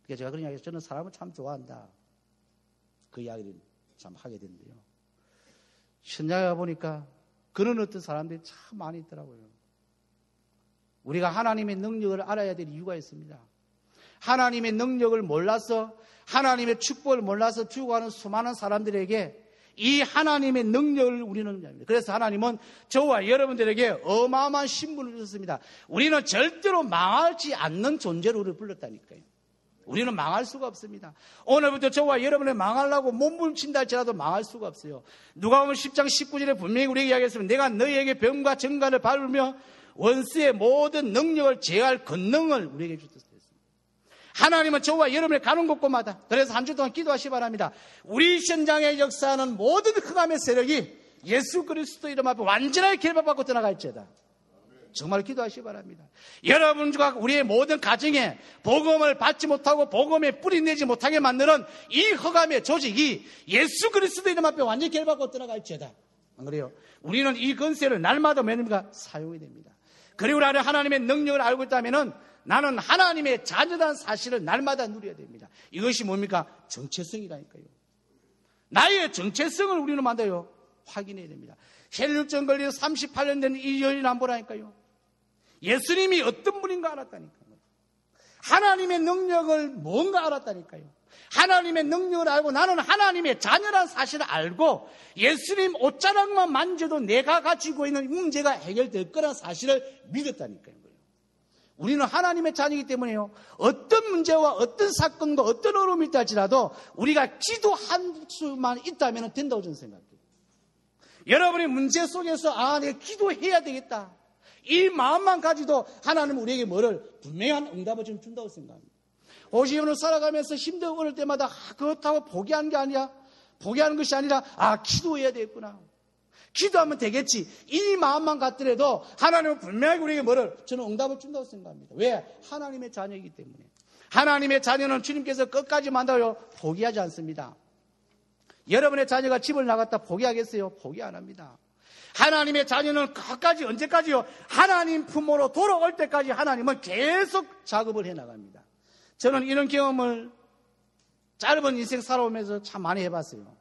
그래서 제가 그런 이야기, 저는 사람을 참 좋아한다. 그 이야기를 참 하게 된대요. 현장에 가보니까 그런 어떤 사람들이 참 많이 있더라고요. 우리가 하나님의 능력을 알아야 될 이유가 있습니다. 하나님의 능력을 몰라서, 하나님의 축복을 몰라서 죽어가는 수많은 사람들에게 이 하나님의 능력을 우리는 압니다. 그래서 하나님은 저와 여러분들에게 어마어마한 신분을 주셨습니다. 우리는 절대로 망하지 않는 존재로 우리를 불렀다니까요. 우리는 망할 수가 없습니다. 오늘부터 저와 여러분을 망하려고 몸부림친다 할지라도 망할 수가 없어요. 누가복음 10장 19절에 분명히 우리에게 이야기했습니다. 내가 너희에게 병과 정갈을 밟으며 원수의 모든 능력을 제어할 권능을 우리에게 주셨습니다. 하나님은 저와 여러분을 가는 곳곳마다, 그래서 한 주 동안 기도하시기 바랍니다. 우리 현장의 역사하는 모든 흑암의 세력이 예수 그리스도 이름 앞에 완전하게 결박받고 떠나갈지어다. 정말 기도하시기 바랍니다. 여러분과 우리의 모든 가정에 복음을 받지 못하고 복음에 뿌리내지 못하게 만드는 이 흑암의 조직이 예수 그리스도 이름 앞에 완전히 결박받고 떠나갈지어다. 안 그래요? 우리는 이 권세를 날마다 매일마다 사용해야 됩니다. 그리고 나는 하나님의 능력을 알고 있다면 나는 하나님의 자녀라는 사실을 날마다 누려야 됩니다. 이것이 뭡니까? 정체성이라니까요. 나의 정체성을 우리는 만나요. 확인해야 됩니다. 혈육증 걸려 38년 된 이 여인 안 보라니까요. 예수님이 어떤 분인가 알았다니까요. 하나님의 능력을 뭔가 알았다니까요. 하나님의 능력을 알고 나는 하나님의 자녀라는 사실을 알고 예수님 옷자락만 만져도 내가 가지고 있는 문제가 해결될 거라는 사실을 믿었다니까요. 우리는 하나님의 자녀이기 때문에요. 어떤 문제와 어떤 사건과 어떤 어려움이 있다 할지라도 우리가 기도한 수만 있다면 된다고 저는 생각해요. 여러분의 문제 속에서 내가 기도해야 되겠다. 이 마음만 가지도 하나님은 우리에게 뭐를 분명한 응답을 좀 준다고 생각합니다. 혹시 오늘 살아가면서 힘들고 어려울 때마다 그렇다고 포기하는 게 아니라, 포기하는 것이 아니라 기도해야 되겠구나. 기도하면 되겠지. 이 마음만 갖더라도 하나님은 분명하게 우리에게 뭐를 저는 응답을 준다고 생각합니다. 왜? 하나님의 자녀이기 때문에. 하나님의 자녀는 주님께서 끝까지 만나요. 포기하지 않습니다. 여러분의 자녀가 집을 나갔다 포기하겠어요? 포기 안 합니다. 하나님의 자녀는 끝까지 언제까지요? 하나님 품으로 돌아올 때까지 하나님은 계속 작업을 해나갑니다. 저는 이런 경험을 짧은 인생 살아오면서 참 많이 해봤어요.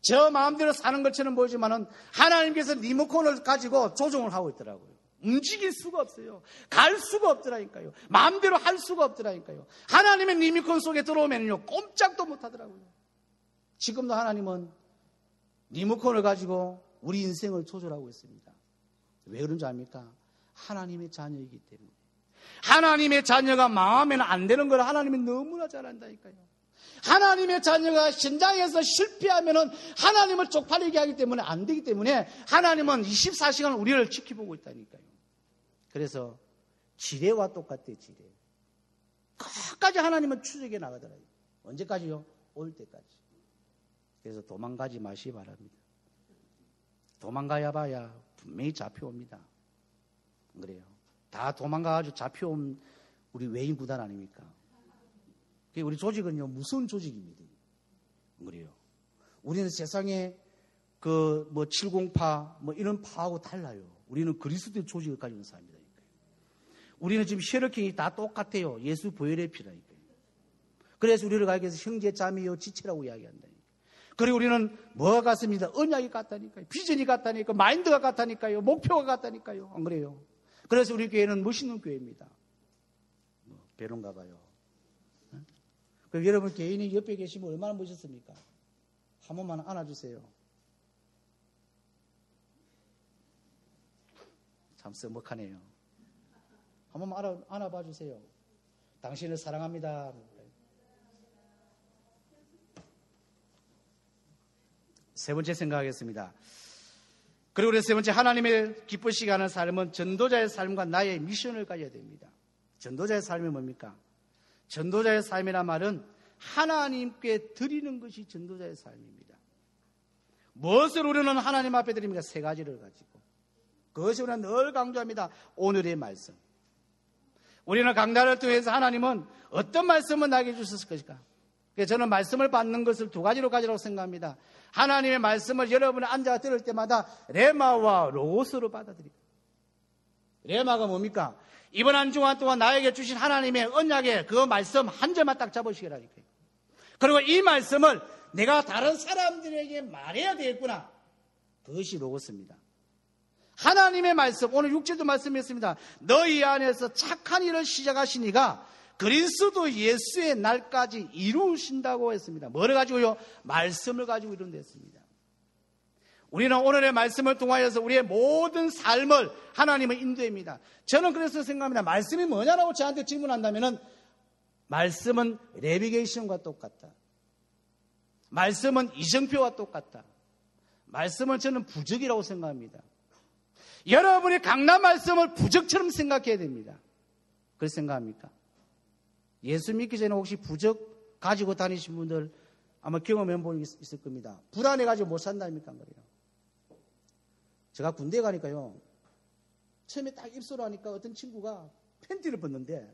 저 마음대로 사는 것처럼 보이지만은 하나님께서 리모컨을 가지고 조종을 하고 있더라고요. 움직일 수가 없어요. 갈 수가 없더라니까요. 마음대로 할 수가 없더라니까요. 하나님의 리모컨 속에 들어오면요 꼼짝도 못 하더라고요. 지금도 하나님은 리모컨을 가지고 우리 인생을 조절하고 있습니다. 왜 그런지 압니까? 하나님의 자녀이기 때문에. 하나님의 자녀가 망하면 안 되는 걸 하나님이 너무나 잘 안다니까요. 하나님의 자녀가 현장에서 실패하면 하나님을 쪽팔리게 하기 때문에 안 되기 때문에 하나님은 24시간 우리를 지켜보고 있다니까요. 그래서 지뢰와 똑같대, 지뢰. 끝까지 하나님은 추적해 나가더라고요. 언제까지요? 올 때까지. 그래서 도망가지 마시기 바랍니다. 도망가야 봐야 분명히 잡혀옵니다. 그래요. 다 도망가가지고 잡혀온 우리 외인 구단 아닙니까? 우리 조직은요, 무서운 조직입니다. 그래요. 우리는 세상에 708, 이런 파하고 달라요. 우리는 그리스도의 조직을 가지고 있는 사람이라니까요. 우리는 지금 셰르킹이 다 똑같아요. 예수 보혈의 피라니까요. 그래서 우리를 가리켜서 형제, 자매요, 지체라고 이야기한다니까요. 그리고 우리는 뭐가 같습니다? 언약이 같다니까요. 비전이 같다니까요. 마인드가 같다니까요. 목표가 같다니까요. 안 그래요? 그래서 우리 교회는 멋있는 교회입니다. 배론가 봐요. 그럼 여러분 개인이 옆에 계시면 얼마나 멋있습니까? 한 번만 안아주세요. 참 썩먹하네요. 한 번만 안아봐 주세요. 당신을 사랑합니다. 세 번째 생각하겠습니다. 그리고 세 번째, 하나님의 기쁘시게 하는 삶은 전도자의 삶과 나의 미션을 가져야 됩니다. 전도자의 삶이 뭡니까? 전도자의 삶이란 말은 하나님께 드리는 것이 전도자의 삶입니다. 무엇을 우리는 하나님 앞에 드립니까? 세 가지를 가지고. 그것이 우리는 늘 강조합니다. 오늘의 말씀. 우리는 강단을 통해서 하나님은 어떤 말씀을 나에게 주셨을 것일까? 저는 말씀을 받는 것을 두 가지로 가지라고 생각합니다. 하나님의 말씀을 여러분이 앉아 들을 때마다 레마와 로고스로 받아들입니다. 레마가 뭡니까? 이번 한 주간 동안 나에게 주신 하나님의 언약의 그 말씀 한 절만 딱 잡으시라니까요. 그리고 이 말씀을 내가 다른 사람들에게 말해야 되겠구나. 그것이 로고스입니다. 하나님의 말씀, 오늘 6절도 말씀했습니다. 너희 안에서 착한 일을 시작하신 이가 그리스도 예수의 날까지 이루신다고 했습니다. 뭐를 가지고요? 말씀을 가지고 이룬다 했습니다. 우리는 오늘의 말씀을 통하여서 우리의 모든 삶을 하나님은 인도합니다. 저는 그래서 생각합니다. 말씀이 뭐냐라고 저한테 질문한다면 말씀은 내비게이션과 똑같다. 말씀은 이정표와 똑같다. 말씀은 저는 부적이라고 생각합니다. 여러분이 강남 말씀을 부적처럼 생각해야 됩니다. 그렇게 생각합니까? 예수 믿기 전에 혹시 부적 가지고 다니신 분들 아마 경험해 본 게 있을 겁니다. 불안해가지고 못 산다니까 그래요. 제가 군대에 가니까요. 처음에 딱 입소를 하니까 어떤 친구가 팬티를 벗는데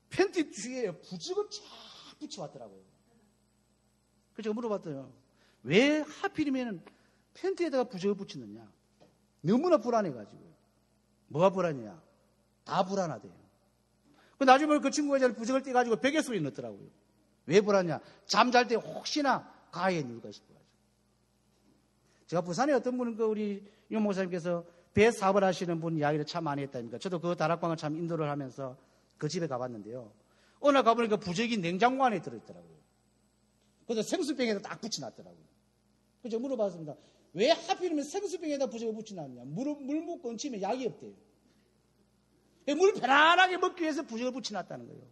팬티 뒤에 부적을 쫙 붙여왔더라고요. 그래서 제가 물어봤더니 왜 하필이면 팬티에다가 부적을 붙이느냐. 너무나 불안해가지고요. 뭐가 불안이냐. 다 불안하대요. 나중에 보면 그 친구가 이제 부적을 떼가지고 베개 속에 넣더라고요. 왜 불안냐? 잠잘 때 혹시나 가해에 누울까 싶어가지고. 제가 부산에 어떤 분은 우리 유 목사님께서 배 사업을 하시는 분 이야기를 참 많이 했다니까. 저도 그 다락방을 참 인도를 하면서 그 집에 가봤는데요. 어느 날 가보니까 부적이 냉장고 안에 들어있더라고요. 그래서 생수병에다 딱 붙여놨더라고요. 그래서 물어봤습니다. 왜 하필이면 생수병에다 부적을 붙여놨냐? 물 묻고 얹히면 약이 없대요. 물 편안하게 먹기 위해서 부적을 붙여놨다는 거예요.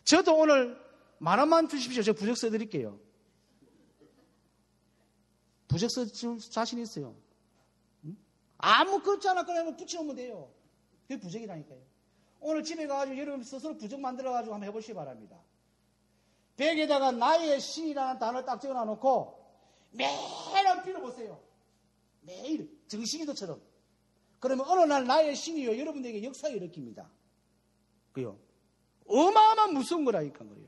저도 오늘 10,000원 주십시오. 제가 부적 써드릴게요. 부적 써줄 자신 있어요. 응? 아무 그렇지 않아. 그냥 붙여놓으면 돼요. 그게 부적이라니까요. 오늘 집에 가가지고 여러분 스스로 부적 만들어가지고 한번 해보시기 바랍니다. 벽에다가 나의 신이라는 단어를 딱 적어놔놓고 매일 한 빌어보세요. 매일 정식이도처럼. 그러면 어느 날 나의 신이요 여러분에게 역사를 일으킵니다. 그요. 어마어마한 무서운 거라니까 그래요.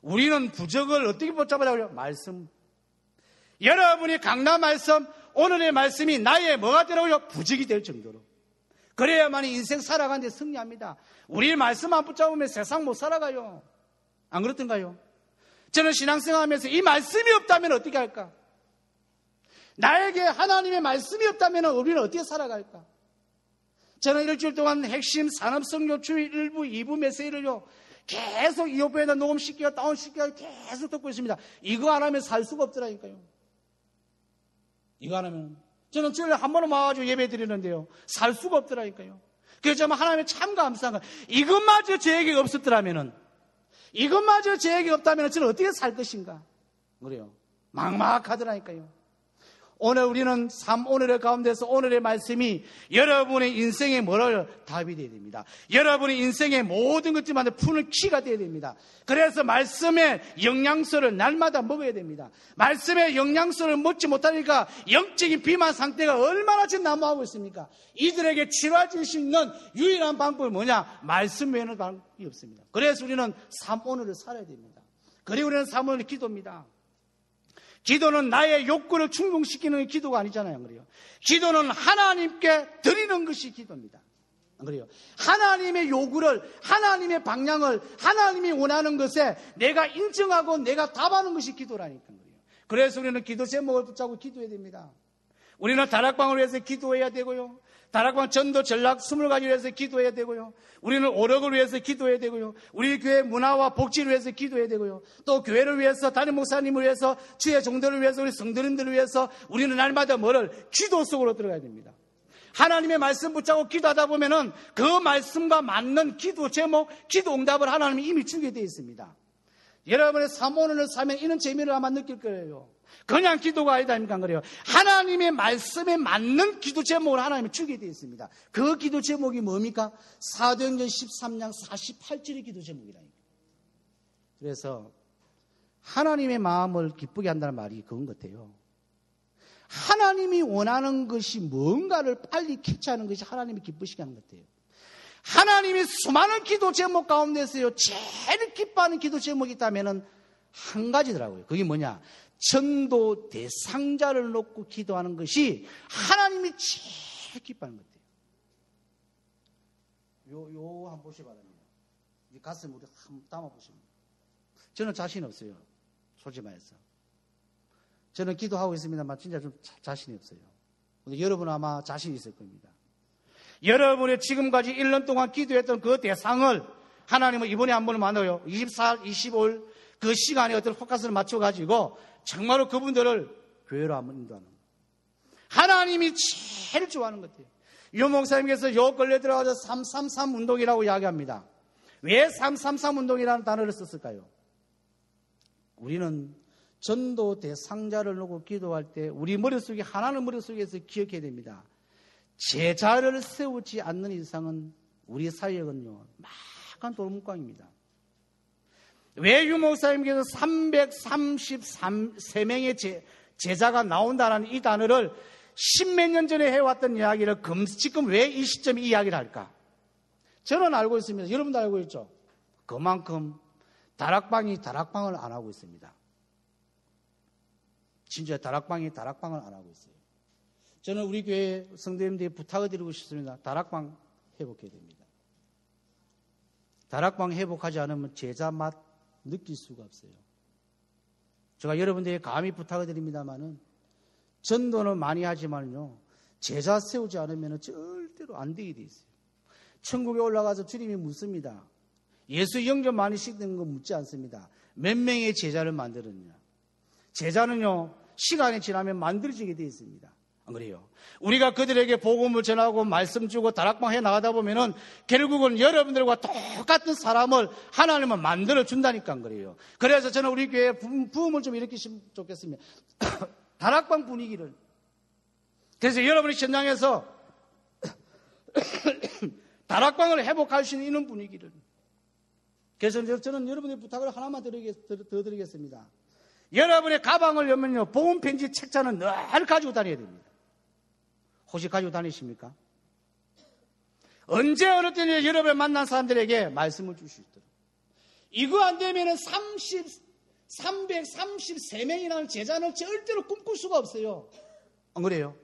우리는 부적을 어떻게 붙잡으라고요? 말씀. 여러분이 강남 말씀, 오늘의 말씀이 나의 뭐가 되라고요? 부적이 될 정도로. 그래야만 인생 살아가는 데 승리합니다. 우리 말씀 안 붙잡으면 세상 못 살아가요. 안 그렇던가요? 저는 신앙생활하면서 이 말씀이 없다면 어떻게 할까? 나에게 하나님의 말씀이 없다면 우리는 어떻게 살아갈까? 저는 일주일 동안 핵심 산업성교 주일 1부, 2부 메시지를요 계속 이어부에다 녹음시키고 다운시키고 계속 듣고 있습니다. 이거 안 하면 살 수가 없더라니까요. 이거 안 하면 저는 주일에 한 번은 와가지고 예배 드리는데요 살 수가 없더라니까요. 그래서 저는 하나님의 참 감사한 거예요. 이것마저 저에게 없었더라면은, 이것마저 저에게 없다면 저는 어떻게 살 것인가? 그래요. 막막하더라니까요. 오늘 우리는 오늘의 가운데서 오늘의 말씀이 여러분의 인생의 뭐를 답이 되어야 됩니다. 여러분의 인생의 모든 것들만을 푸는 키가 되어야 됩니다. 그래서 말씀의 영양소를 날마다 먹어야 됩니다. 말씀의 영양소를 먹지 못하니까 영적인 비만 상태가 얼마나 지금 난무하고 있습니까? 이들에게 치료할 수 있는 유일한 방법은 뭐냐? 말씀 외에는 방법이 없습니다. 그래서 우리는 오늘을 살아야 됩니다. 그리고 우리는 오늘의 기도입니다. 기도는 나의 욕구를 충족시키는 기도가 아니잖아요. 그래요. 기도는 하나님께 드리는 것이 기도입니다. 그래요. 하나님의 요구를, 하나님의 방향을, 하나님이 원하는 것에 내가 인정하고 내가 답하는 것이 기도라니까. 그래요. 그래서 우리는 기도 제목을 붙잡고 기도해야 됩니다. 우리는 다락방을 위해서 기도해야 되고요. 다락방 전도 전략 20가지를 위해서 기도해야 되고요. 우리는 오력을 위해서 기도해야 되고요. 우리 교회 문화와 복지를 위해서 기도해야 되고요. 또 교회를 위해서, 담임 목사님을 위해서, 주의 종들을 위해서, 우리 성도님들을 위해서 우리는 날마다 뭐를? 기도 속으로 들어가야 됩니다. 하나님의 말씀 붙잡고 기도하다 보면은 그 말씀과 맞는 기도 제목, 기도 응답을 하나님이 이미 주게 되어 있습니다. 여러분의 사모론을 사면 이런 재미를 아마 느낄 거예요. 그냥 기도가 아니다 아닙니까? 그래요. 하나님의 말씀에 맞는 기도 제목을 하나님이 주게 되어 있습니다. 그 기도 제목이 뭡니까? 사도행전 13장 48절의 기도 제목이라니까. 그래서 하나님의 마음을 기쁘게 한다는 말이 그건 같아요. 하나님이 원하는 것이 뭔가를 빨리 캐치하는 것이 하나님이 기쁘시게 하는 것 같아요. 하나님이 수많은 기도 제목 가운데서요, 제일 기뻐하는 기도 제목이 있다면 한 가지더라고요. 그게 뭐냐? 전도 대상자를 놓고 기도하는 것이 하나님이 제일 기뻐하는 것 같아요. 요 한번 보시 바랍니다. 이 가슴 우리 한번 담아보시면. 저는 자신 없어요. 솔직히 말해서. 저는 기도하고 있습니다만 진짜 좀 자신이 없어요. 근데 여러분은 아마 자신이 있을 겁니다. 여러분의 지금까지 1년 동안 기도했던 그 대상을 하나님은 이번에 한 번 만나요. 24일, 25일 그 시간에 어떤 포커스를 맞춰가지고 정말로 그분들을 교회로 한번 인도하는 거예요. 하나님이 제일 좋아하는 것 같아요. 유 목사님께서 요 근래 들어가서 333 운동이라고 이야기합니다. 왜 333 운동이라는 단어를 썼을까요? 우리는 전도 대상자를 놓고 기도할 때 우리 머릿속에 하나는 머릿속에서 기억해야 됩니다. 제자를 세우지 않는 이상은 우리 사역은요 막한 돌문광입니다. 왜 유 목사님께서 333명의 제자가 나온다는 이 단어를 십몇 년 전에 해왔던 이야기를 지금 왜 이 시점에 이야기를 할까? 저는 알고 있습니다. 여러분도 알고 있죠? 그만큼 다락방이 다락방을 안 하고 있습니다. 진짜 다락방이 다락방을 안 하고 있어요. 저는 우리 교회 성도님들이 부탁을 드리고 싶습니다. 다락방 회복해야 됩니다. 다락방 회복하지 않으면 제자 맛 느낄 수가 없어요. 제가 여러분들에게 감히 부탁을 드립니다만은 전도는 많이 하지만요 제자 세우지 않으면 절대로 안 되게 돼 있어요. 천국에 올라가서 주님이 묻습니다. 예수 영접 많이 시키는 거 묻지 않습니다. 몇 명의 제자를 만들었냐? 제자는요 시간이 지나면 만들어지게 돼 있습니다. 안 그래요? 우리가 그들에게 복음을 전하고 말씀 주고 다락방 해 나가다 보면은 결국은 여러분들과 똑같은 사람을 하나님은 만들어 준다니까 안 그래요. 그래서 저는 우리 교회 부음을 좀 일으키시면 좋겠습니다. 다락방 분위기를. 그래서 여러분이 현장에서 다락방을 회복할 수 있는 분위기를. 그래서 저는 여러분의 부탁을 하나만 더 드리겠습니다. 여러분의 가방을 열면요 복음 편지 책자는 늘 가지고 다녀야 됩니다. 혹시 가지고 다니십니까? 언제 어느 때는 여러분을 만난 사람들에게 말씀을 줄 수 있도록. 이거 안 되면은 333명이라는 제자는 절대로 꿈꿀 수가 없어요. 안 그래요?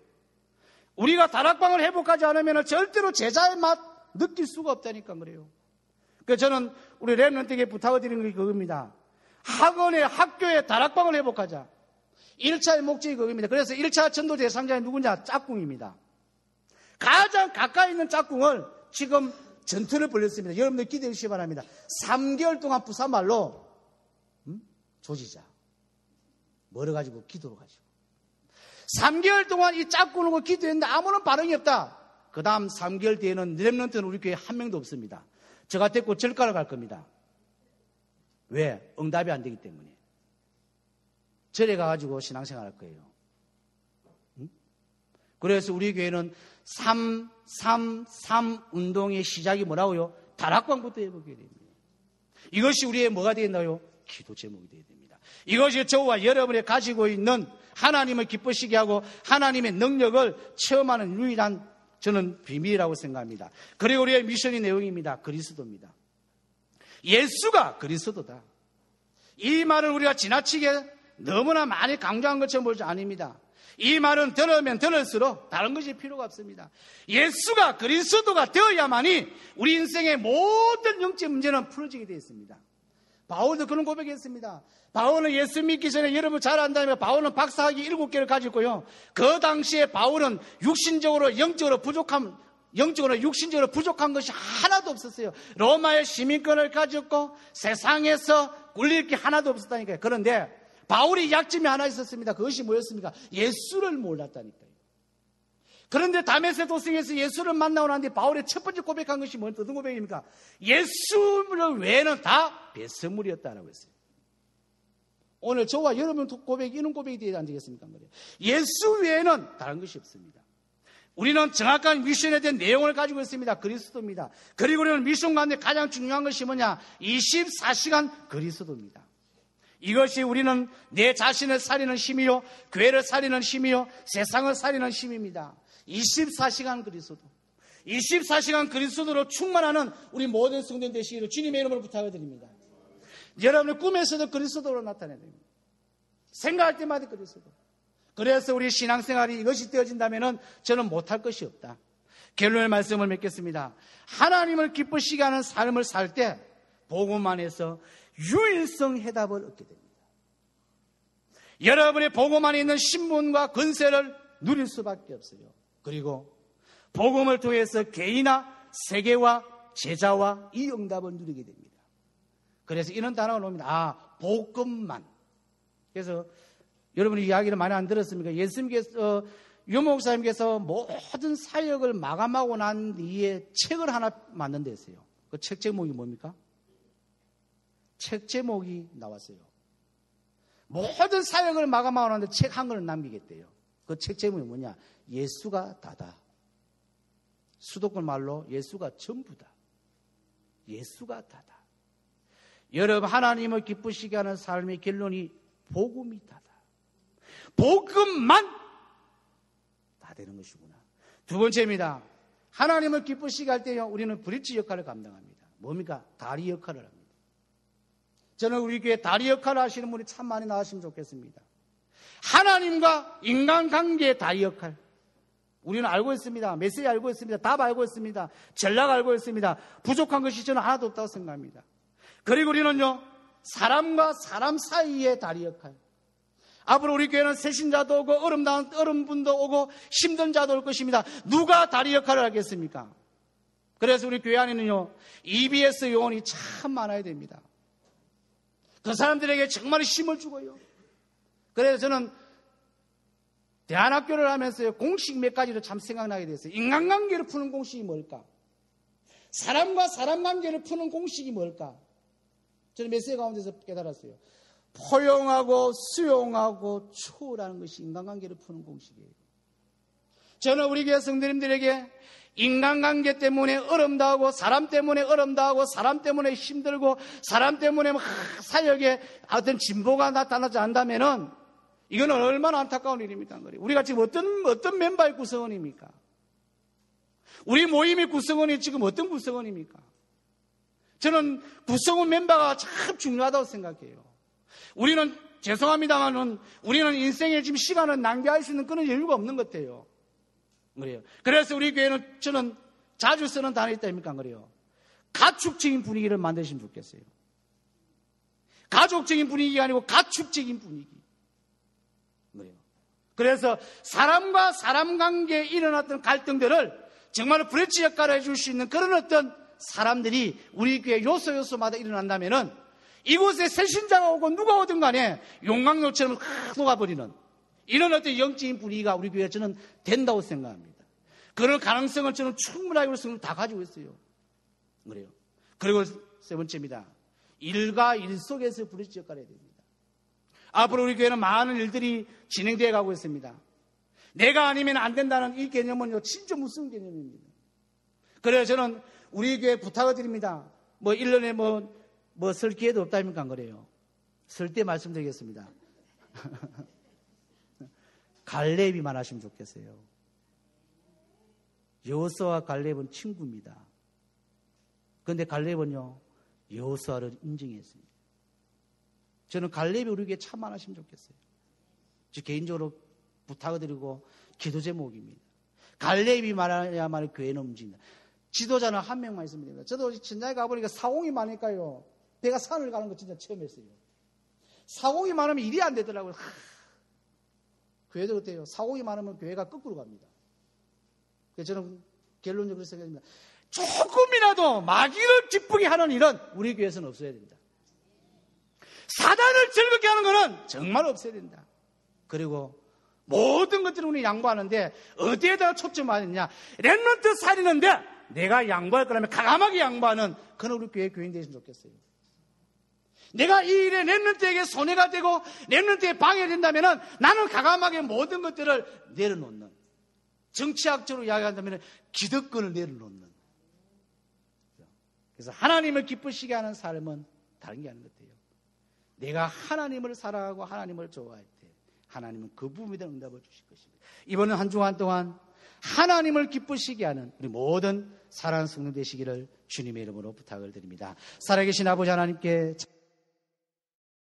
우리가 다락방을 회복하지 않으면 절대로 제자의 맛 느낄 수가 없다니까 그래요. 그래서 저는 우리 렘넌트에게 부탁을 드리는 게 그겁니다. 학원에, 학교에 다락방을 회복하자. 1차의 목적이 그겁니다. 그래서 1차 전도 대상자는 누구냐? 짝꿍입니다. 가장 가까이 있는 짝꿍을 지금 전투를 벌였습니다. 여러분들 기대해 주시기 바랍니다. 3개월 동안 부산말로 조지자. 뭐를 가지고? 기도로 가지고. 3개월 동안 이 짝꿍을 기도했는데 아무런 반응이 없다. 그 다음 3개월 뒤에는 렘넌트는 우리 교회에 한 명도 없습니다. 저가 데리고 절가를 갈 겁니다. 왜? 응답이 안 되기 때문에. 절에 가가지고 신앙생활 할 거예요. 응? 그래서 우리 교회는 333 운동의 시작이 뭐라고요? 다락방부터 해보게 됩니다. 이것이 우리의 뭐가 되겠나요? 기도 제목이 되어야 됩니다. 이것이 저와 여러분이 가지고 있는 하나님을 기쁘시게 하고 하나님의 능력을 체험하는 유일한 저는 비밀이라고 생각합니다. 그리고 우리의 미션의 내용입니다. 그리스도입니다. 예수가 그리스도다. 이 말을 우리가 지나치게 너무나 많이 강조한 것처럼 보지 아닙니다. 이 말은 들으면 들을수록 다른 것이 필요가 없습니다. 예수가 그리스도가 되어야만이 우리 인생의 모든 영적 문제는 풀어지게 되어 있습니다. 바울도 그런 고백했습니다. 바울은 예수 믿기 전에 여러분 잘 안다면 바울은 박사학위 7개를 가지고요. 그 당시에 바울은 육신적으로 육신적으로 부족한 것이 하나도 없었어요. 로마의 시민권을 가졌고 세상에서 꿀릴 게 하나도 없었다니까요. 그런데 바울이 약점이 하나 있었습니다. 그것이 뭐였습니까? 예수를 몰랐다니까요. 그런데 다메섹 도성에서 예수를 만나고 난 뒤에 바울의 첫 번째 고백한 것이 어떤 고백입니까? 예수를 외에는 다 배설물이었다라고 했어요. 오늘 저와 여러분 고백이 이런 고백이 되어야 안 되겠습니까? 예수 외에는 다른 것이 없습니다. 우리는 정확한 미션에 대한 내용을 가지고 있습니다. 그리스도입니다. 그리고 우리는 미션 가운데 가장 중요한 것이 뭐냐? 24시간 그리스도입니다. 이것이 우리는 내 자신을 살리는 힘이요, 교회를 살리는 힘이요, 세상을 살리는 힘입니다. 24시간 그리스도. 24시간 그리스도로 충만하는 우리 모든 성도님 되시기를 주님의 이름으로 부탁을 드립니다. 여러분의 꿈에서도 그리스도로 나타내야 됩니다. 생각할 때마다 그리스도. 그래서 우리 신앙생활이 이것이 되어진다면 저는 못할 것이 없다. 결론의 말씀을 맺겠습니다. 하나님을 기쁘시게 하는 삶을 살 때 복음 안에서 유일성 해답을 얻게 됩니다. 여러분의 복음 안에 있는 신분과 권세를 누릴 수밖에 없어요. 그리고 복음을 통해서 개인화, 세계와 제자와 이 응답을 누리게 됩니다. 그래서 이런 단어가 나옵니다. 복음만. 그래서 여러분이 이야기를 많이 안 들었습니까? 예수님께서, 유 목사님께서 모든 사역을 마감하고 난 뒤에 책을 하나 만든댔어요. 그 책 제목이 뭡니까? 책 제목이 나왔어요. 모든 사역을 마감하고 난 뒤에 책 한 권을 남기겠대요. 그 책 제목이 뭐냐? 예수가 다다. 수도권 말로 예수가 전부다. 예수가 다다. 여러분, 하나님을 기쁘시게 하는 삶의 결론이 복음이 다다. 복음만 다 되는 것이구나. 두 번째입니다. 하나님을 기쁘시게 할 때요, 우리는 브릿지 역할을 감당합니다. 뭡니까? 다리 역할을 합니다. 저는 우리 교회 다리 역할을 하시는 분이 참 많이 나왔으면 좋겠습니다. 하나님과 인간관계의 다리 역할. 우리는 알고 있습니다. 메시지 알고 있습니다. 답 알고 있습니다. 전략 알고 있습니다. 부족한 것이 저는 하나도 없다고 생각합니다. 그리고 우리는요, 사람과 사람 사이의 다리 역할. 앞으로 우리 교회는 새신자도 오고 어른 분도 오고 힘든 자도 올 것입니다. 누가 다리 역할을 하겠습니까? 그래서 우리 교회 안에는요, EBS 요원이 참 많아야 됩니다. 그 사람들에게 정말 힘을 주고요. 그래서 저는 대안학교를 하면서요, 공식 몇 가지를 참 생각나게 됐어요. 인간관계를 푸는 공식이 뭘까? 사람과 사람 관계를 푸는 공식이 뭘까? 저는 메시지 가운데서 깨달았어요. 포용하고 수용하고 추후라는 것이 인간관계를 푸는 공식이에요. 저는 우리 교회 성도님들에게 인간관계 때문에 어렵다고, 사람 때문에 어렵다고, 사람 때문에 힘들고, 사람 때문에 사역에 어떤 진보가 나타나지 않다면은 이거는 얼마나 안타까운 일입니까? 우리가 지금 어떤 멤버의 구성원입니까? 우리 모임의 구성원이 지금 어떤 구성원입니까? 저는 구성원 멤버가 참 중요하다고 생각해요. 우리는 죄송합니다만은 우리는 인생에 지금 시간을 낭비할 수 있는 그런 여유가 없는 것 같아요. 그래요. 그래서 우리 교회는 저는 자주 쓰는 단어 있다 아닙니까? 그래요. 가축적인 분위기를 만드시면 좋겠어요. 가족적인 분위기가 아니고 가축적인 분위기. 그래요. 그래서 사람과 사람 관계에 일어났던 갈등들을 정말 브릿지 역할을 해줄 수 있는 그런 어떤 사람들이 우리 교회 요소마다 일어난다면은 이곳에 새 신자가 오고 누가 오든 간에 용광로처럼 녹아버리는 이런 어떤 영적인 분위기가 우리 교회에 저는 된다고 생각합니다. 그런 가능성을 저는 충분하게 우리 성도들 다 가지고 있어요. 그래요. 그리고 세 번째입니다. 일과 일 속에서 브릿지 역할을 해야 됩니다. 앞으로 우리 교회는 많은 일들이 진행되어 가고 있습니다. 내가 아니면 안 된다는 이 개념은요, 진짜 무서운 개념입니다. 그래서 저는 우리 교회 부탁을 드립니다. 1년에 쓸 기회도 없다니까 그래요. 쓸 때 말씀드리겠습니다. 갈렙이만 하시면 좋겠어요. 여호수아와 갈렙은 친구입니다. 그런데 갈렙은요, 여호수아를 인정했습니다. 저는 갈렙이 우리 교회에 참 많으시면 좋겠어요. 저 개인적으로 부탁을 드리고 기도 제목입니다. 갈렙이 말해야만 교회는 움직인다. 지도자는 한 명만 있으면 됩니다. 저도 진작에 가보니까 사공이 많으니까요, 배가 산을 가는 거 진짜 처음 했어요. 사공이 많으면 일이 안 되더라고요. 교회도 어때요? 사공이 많으면 교회가 거꾸로 갑니다. 그래서 저는 결론적으로 생각합니다. 조금이라도 마귀를 기쁘게 하는 일은 우리 교회에서는 없어야 됩니다. 사단을 즐겁게 하는 것은 정말 없어야 된다. 그리고 모든 것들을 우리 양보하는데 어디에다가 초점하느냐? 렘넌트 살리는데 내가 양보할 거라면 가감하게 양보하는 그런 우리 교회 교인 되시면 좋겠어요. 내가 이 일에 렘넌트에게 손해가 되고 렘넌트에 방해된다면 나는 과감하게 모든 것들을 내려놓는, 정치학적으로 이야기한다면 기득권을 내려놓는. 그래서 하나님을 기쁘시게 하는 삶은 다른 게 아닌 것 같아요. 내가 하나님을 사랑하고 하나님을 좋아할 때 하나님은 그 부분에 대한 응답을 주실 것입니다. 이번은 한 주간 동안 하나님을 기쁘시게 하는 우리 모든 사랑하는 성도 되시기를 주님의 이름으로 부탁을 드립니다. 살아계신 아버지 하나님께